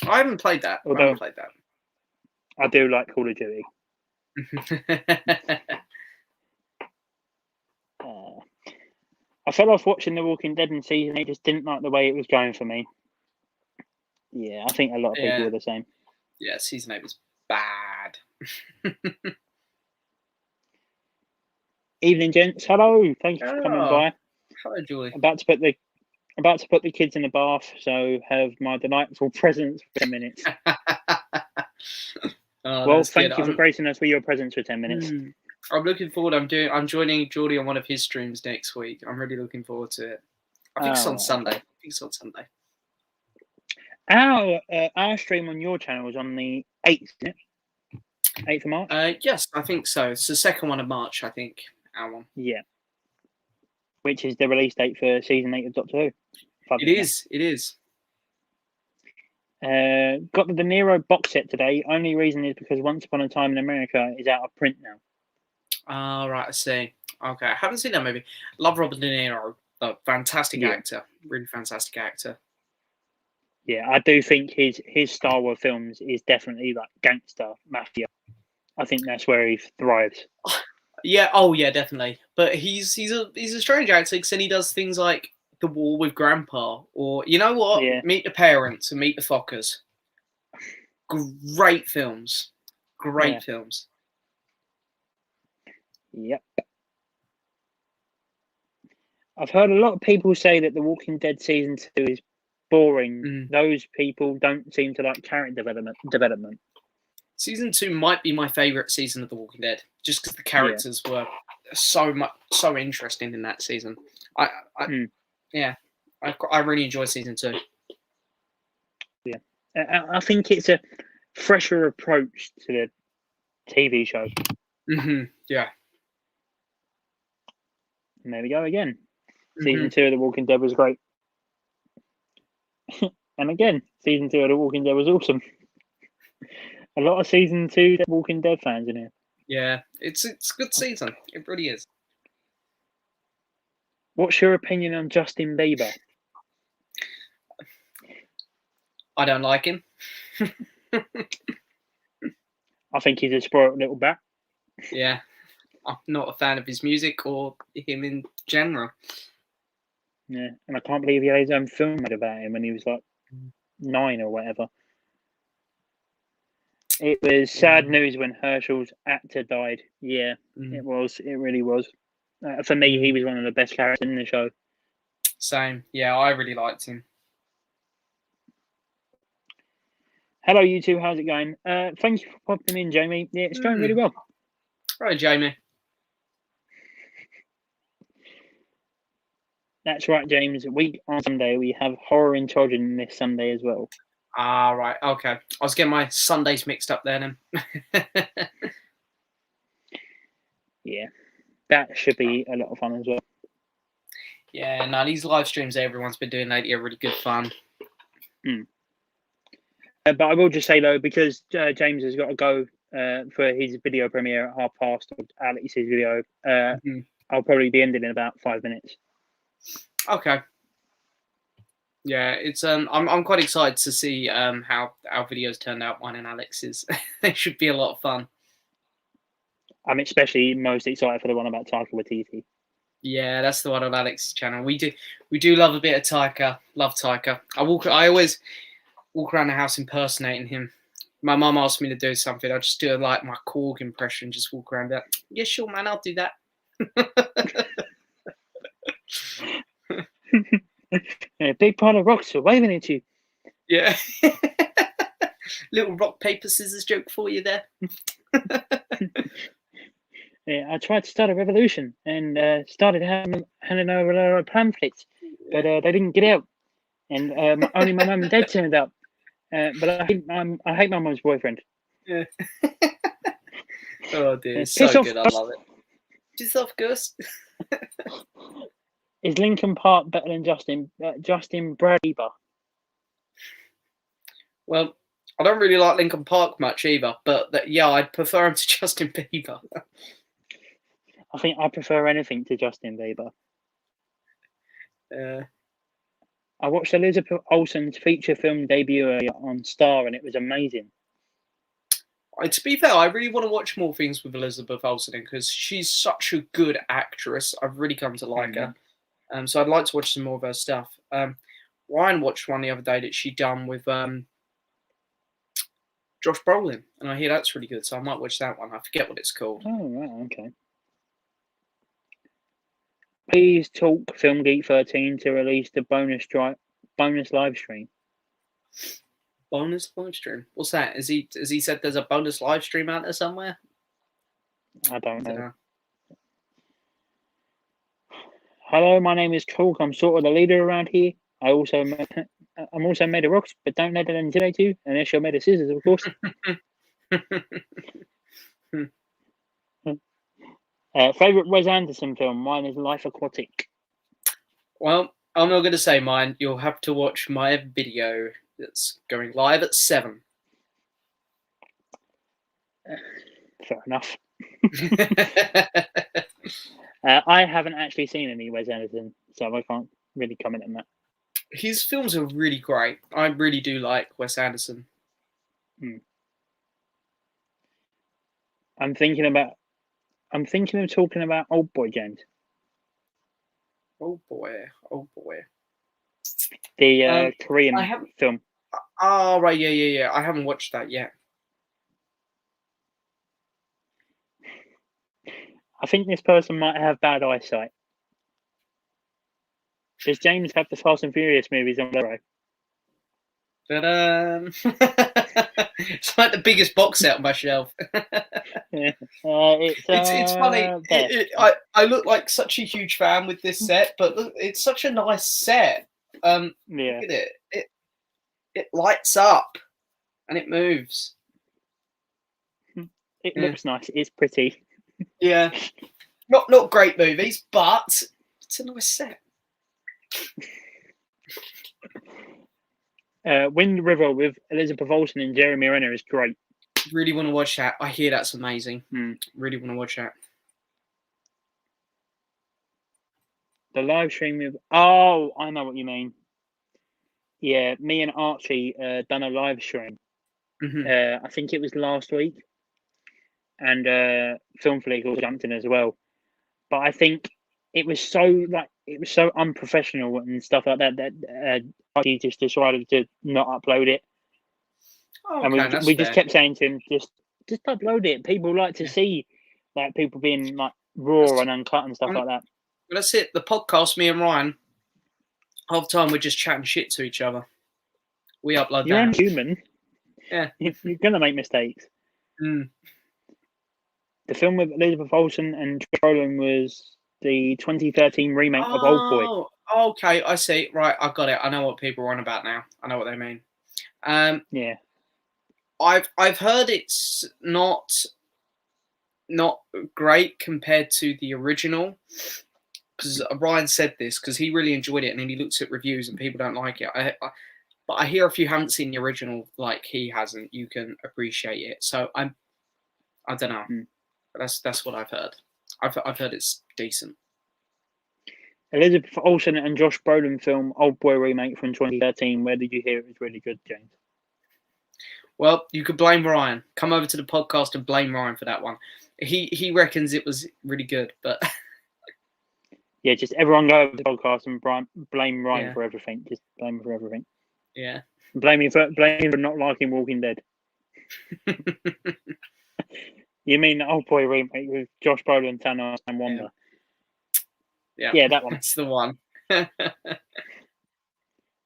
I haven't played that. I do like Call of Duty. I fell off watching The Walking Dead in season 8. Just didn't like the way it was going for me. Yeah, I think a lot of people were the same. Yeah, season 8 was bad. Evening, gents. Hello. Thank you for coming by. Hello, Julie. About to put the kids in the bath, so have my delightful presence for 10 minutes. Well, thank you for gracing us with your presence for 10 minutes. I'm looking forward. I'm joining Geordie on one of his streams next week. I'm really looking forward to it. I think it's on Sunday. Our stream on your channel is on the 8th, isn't it? 8th of March? Yes, I think so. It's the second one of March, I think. Our one. Yeah. Which is the release date for season 8 of Doctor Who. It is. Got the Niro box set today. Only reason is because Once Upon a Time in America is out of print now. Oh, right, I see. Okay, I haven't seen that movie. Love Robert De Niro. Fantastic actor. Really fantastic actor. Yeah, I do think his style of films is definitely like gangster, mafia. I think that's where he thrives. Yeah, oh yeah, definitely. But he's a strange actor because then he does things like the Wall with Grandpa, or you know what, Yeah. Meet the Parents and Meet the Fockers. Great films. Great films. Yep. I've heard a lot of people say that The Walking Dead season 2 is boring. Those people don't seem to like character development. Season 2 might be my favourite season of The Walking Dead, just because the characters were so interesting in that season. I really enjoyed season 2. Yeah, I think it's a fresher approach to the TV show. Yeah. And there we go again. Season 2 of The Walking Dead was great. And again, season 2 of The Walking Dead was awesome. A lot of season 2 The Walking Dead fans in here. Yeah, it's a good season. It really is. What's your opinion on Justin Bieber? I don't like him. I think he's a spoiled little bat. Yeah, I'm not a fan of his music or him in general. Yeah, and I can't believe he had his own film made about him when he was like 9 or whatever. It was sad news when Herschel's actor died. Yeah, it was. It really was. For me, he was one of the best characters in the show. Same. Yeah, I really liked him. Hello, you two. How's it going? Thank you for popping in, Jamie. Yeah, it's going really well. Right, Jamie. That's right, James. On Sunday, we have Horror in Children this Sunday as well. Ah, right. Okay. I was getting my Sundays mixed up there then. Yeah, that should be a lot of fun as well. Yeah, no, these live streams that everyone's been doing lately are really good fun. But I will just say, though, because James has got to go for his video premiere at 1:30 of Alex's video, I'll probably be ending in about 5 minutes. Okay. Yeah, it's I'm quite excited to see how our videos turned out, mine and Alex's. They should be a lot of fun. I'm especially most excited for the one about Taika Waititi. Yeah, that's the one on Alex's channel. We do love a bit of Taika. Love Taika. I always walk around the house impersonating him. My mum asked me to do something. I just do like my Korg impression. Just walk around that. Yeah, sure, man. I'll do that. A big pile of rocks are waving at you. Yeah. Little rock, paper, scissors joke for you there. Yeah, I tried to start a revolution and started handing over pamphlets, but they didn't get out. And only my mum and dad turned up. But I hate my mum's boyfriend. Yeah. Oh dear, it's Piss so off, good. I love it. Piss off, Gus. Is Linkin Park better than Justin Bieber? Well, I don't really like Linkin Park much either, but yeah, I'd prefer him to Justin Bieber. I think I prefer anything to Justin Bieber. I watched Elizabeth Olsen's feature film debut on Star, and it was amazing. To be fair, I really want to watch more things with Elizabeth Olsen because she's such a good actress. I've really come to like her. So I'd like to watch some more of her stuff. Ryan watched one the other day that she done with Josh Brolin, and I hear that's really good, so I might watch that one. I forget what it's called. Oh, right, okay. Please talk Film Geek 13 to release the bonus live stream. Bonus live stream? What's that? Has he said there's a bonus live stream out there somewhere? I don't know. Hello, my name is Talk. I'm sort of the leader around here. I'm also made of rocks, but don't let it intimidate you, unless you're made of scissors, of course. Favorite Wes Anderson film? Mine is Life Aquatic. Well, I'm not going to say mine. You'll have to watch my video that's going live at 7. Fair enough. I haven't actually seen any Wes Anderson, so I can't really comment on that. His films are really great. I really do like Wes Anderson. I'm thinking of talking about Old Boy, James. Oh boy. The Korean film. Oh, right, yeah. I haven't watched that yet. I think this person might have bad eyesight. Does James have the Fast and Furious movies on Blu-ray? It's like the biggest box set on my shelf. Yeah. It's funny. I look like such a huge fan with this set, but look, it's such a nice set. Yeah. Look at it. It lights up and it moves. It looks nice. It's pretty. Yeah. Not great movies, but it's a nice set. Wind River with Elizabeth Olsen and Jeremy Renner is great. Really want to watch that. I hear that's amazing. Really want to watch that. The live stream with... Oh, I know what you mean. Yeah, me and Archie done a live stream. I think it was last week. And Film Fleet also jumped in as well. But I think it was so unprofessional and stuff like that Archie just decided to not upload it. Oh, and okay, we just kept saying to him, just upload it. People like to see like people being like raw and uncut and stuff like that. Well, that's it. The podcast, me and Ryan, half the time we're just chatting shit to each other. We upload You're that. You're human. Yeah. You're going to make mistakes. The film with Elizabeth Olsen and Josh Brolin was the 2013 remake of Old Boy. Oh, okay, I see. Right, I got it. I know what people are on about now. I know what they mean. Yeah. I've heard it's not great compared to the original, because Ryan said this because he really enjoyed it, and then he looks at reviews and people don't like it. But I hear if you haven't seen the original like he hasn't, you can appreciate it. So I don't know. But that's what I've heard. I've heard it's decent. Elizabeth Olsen and Josh Brolin film Old Boy remake from 2013. Where did you hear it was really good, James? Well, you could blame Ryan. Come over to the podcast and blame Ryan for that one. He reckons it was really good, but yeah, just everyone go over to the podcast and blame Ryan for everything. Just blame him for everything. Yeah. Blame him for not liking Walking Dead. You mean the Old Boy remake with Josh Brolin, Thanos, and Wanda? Yeah, that one. That's the one.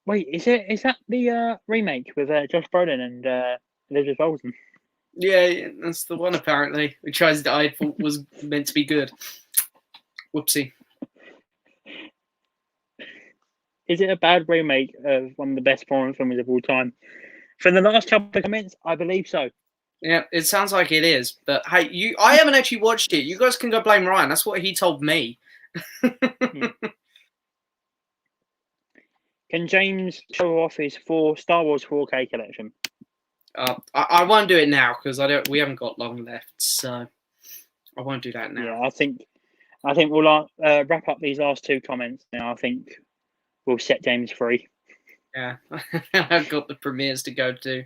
Wait, is that the remake with Josh Brolin and Elizabeth Olsen? Yeah, that's the one apparently, which I thought was meant to be good. Whoopsie. Is it a bad remake of one of the best foreign films of all time? From the last couple of comments, I believe so. Yeah, it sounds like it is. But hey, I haven't actually watched it. You guys can go blame Ryan. That's what he told me. Can James show off his Star Wars 4K collection? I won't do it now because we haven't got long left, so I won't do that now. Yeah, I think we'll wrap up these last two comments now. I think we'll set James free. Yeah, I've got the premieres to go to.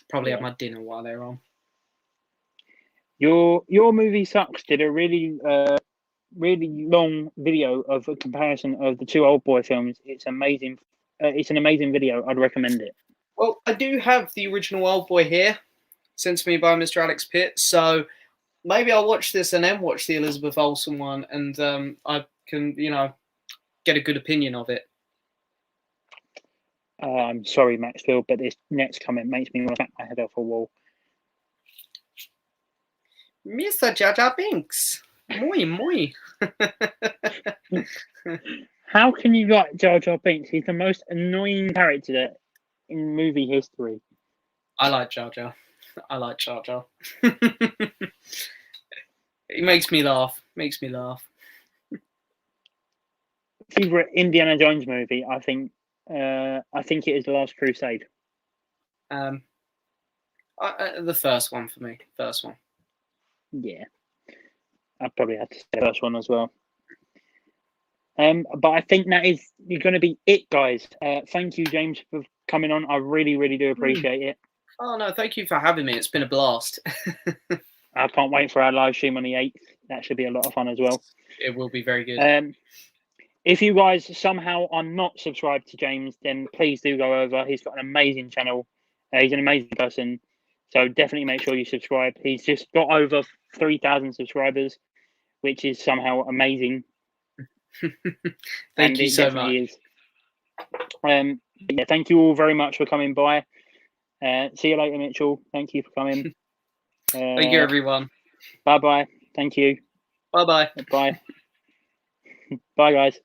Probably have my dinner while they're on. Your movie sucks did a really long video of a comparison of the two Old Boy films. It's amazing. It's an amazing video. I'd recommend it. Well, I do have the original Old Boy here, sent to me by Mr. Alex Pitt. So maybe I'll watch this and then watch the Elizabeth Olsen one, and I can, get a good opinion of it. I'm sorry, Maxfield, but this next comment makes me want to tap my head off a wall. Mr. Jar Jar Binks. Muy. How can you like Jar Jar Binks? He's the most annoying character in movie history. I like Jar Jar. He makes me laugh. Favorite Indiana Jones movie? I think it is The Last Crusade. The first one for me. First one. Yeah. I'd probably have to say the first one as well. But I think that is going to be it, guys. Thank you, James, for coming on. I really, really do appreciate it. Oh, no, thank you for having me. It's been a blast. I can't wait for our live stream on the 8th. That should be a lot of fun as well. It will be very good. If you guys somehow are not subscribed to James, then please do go over. He's got an amazing channel. He's an amazing person. So definitely make sure you subscribe. He's just got over 3,000 subscribers, which is somehow amazing. Thank you so much. Is. Yeah, thank you all very much for coming by. See you later, Mitchell. Thank you for coming. Thank you, everyone. Bye-bye. Thank you. Bye-bye. Bye. Bye, guys.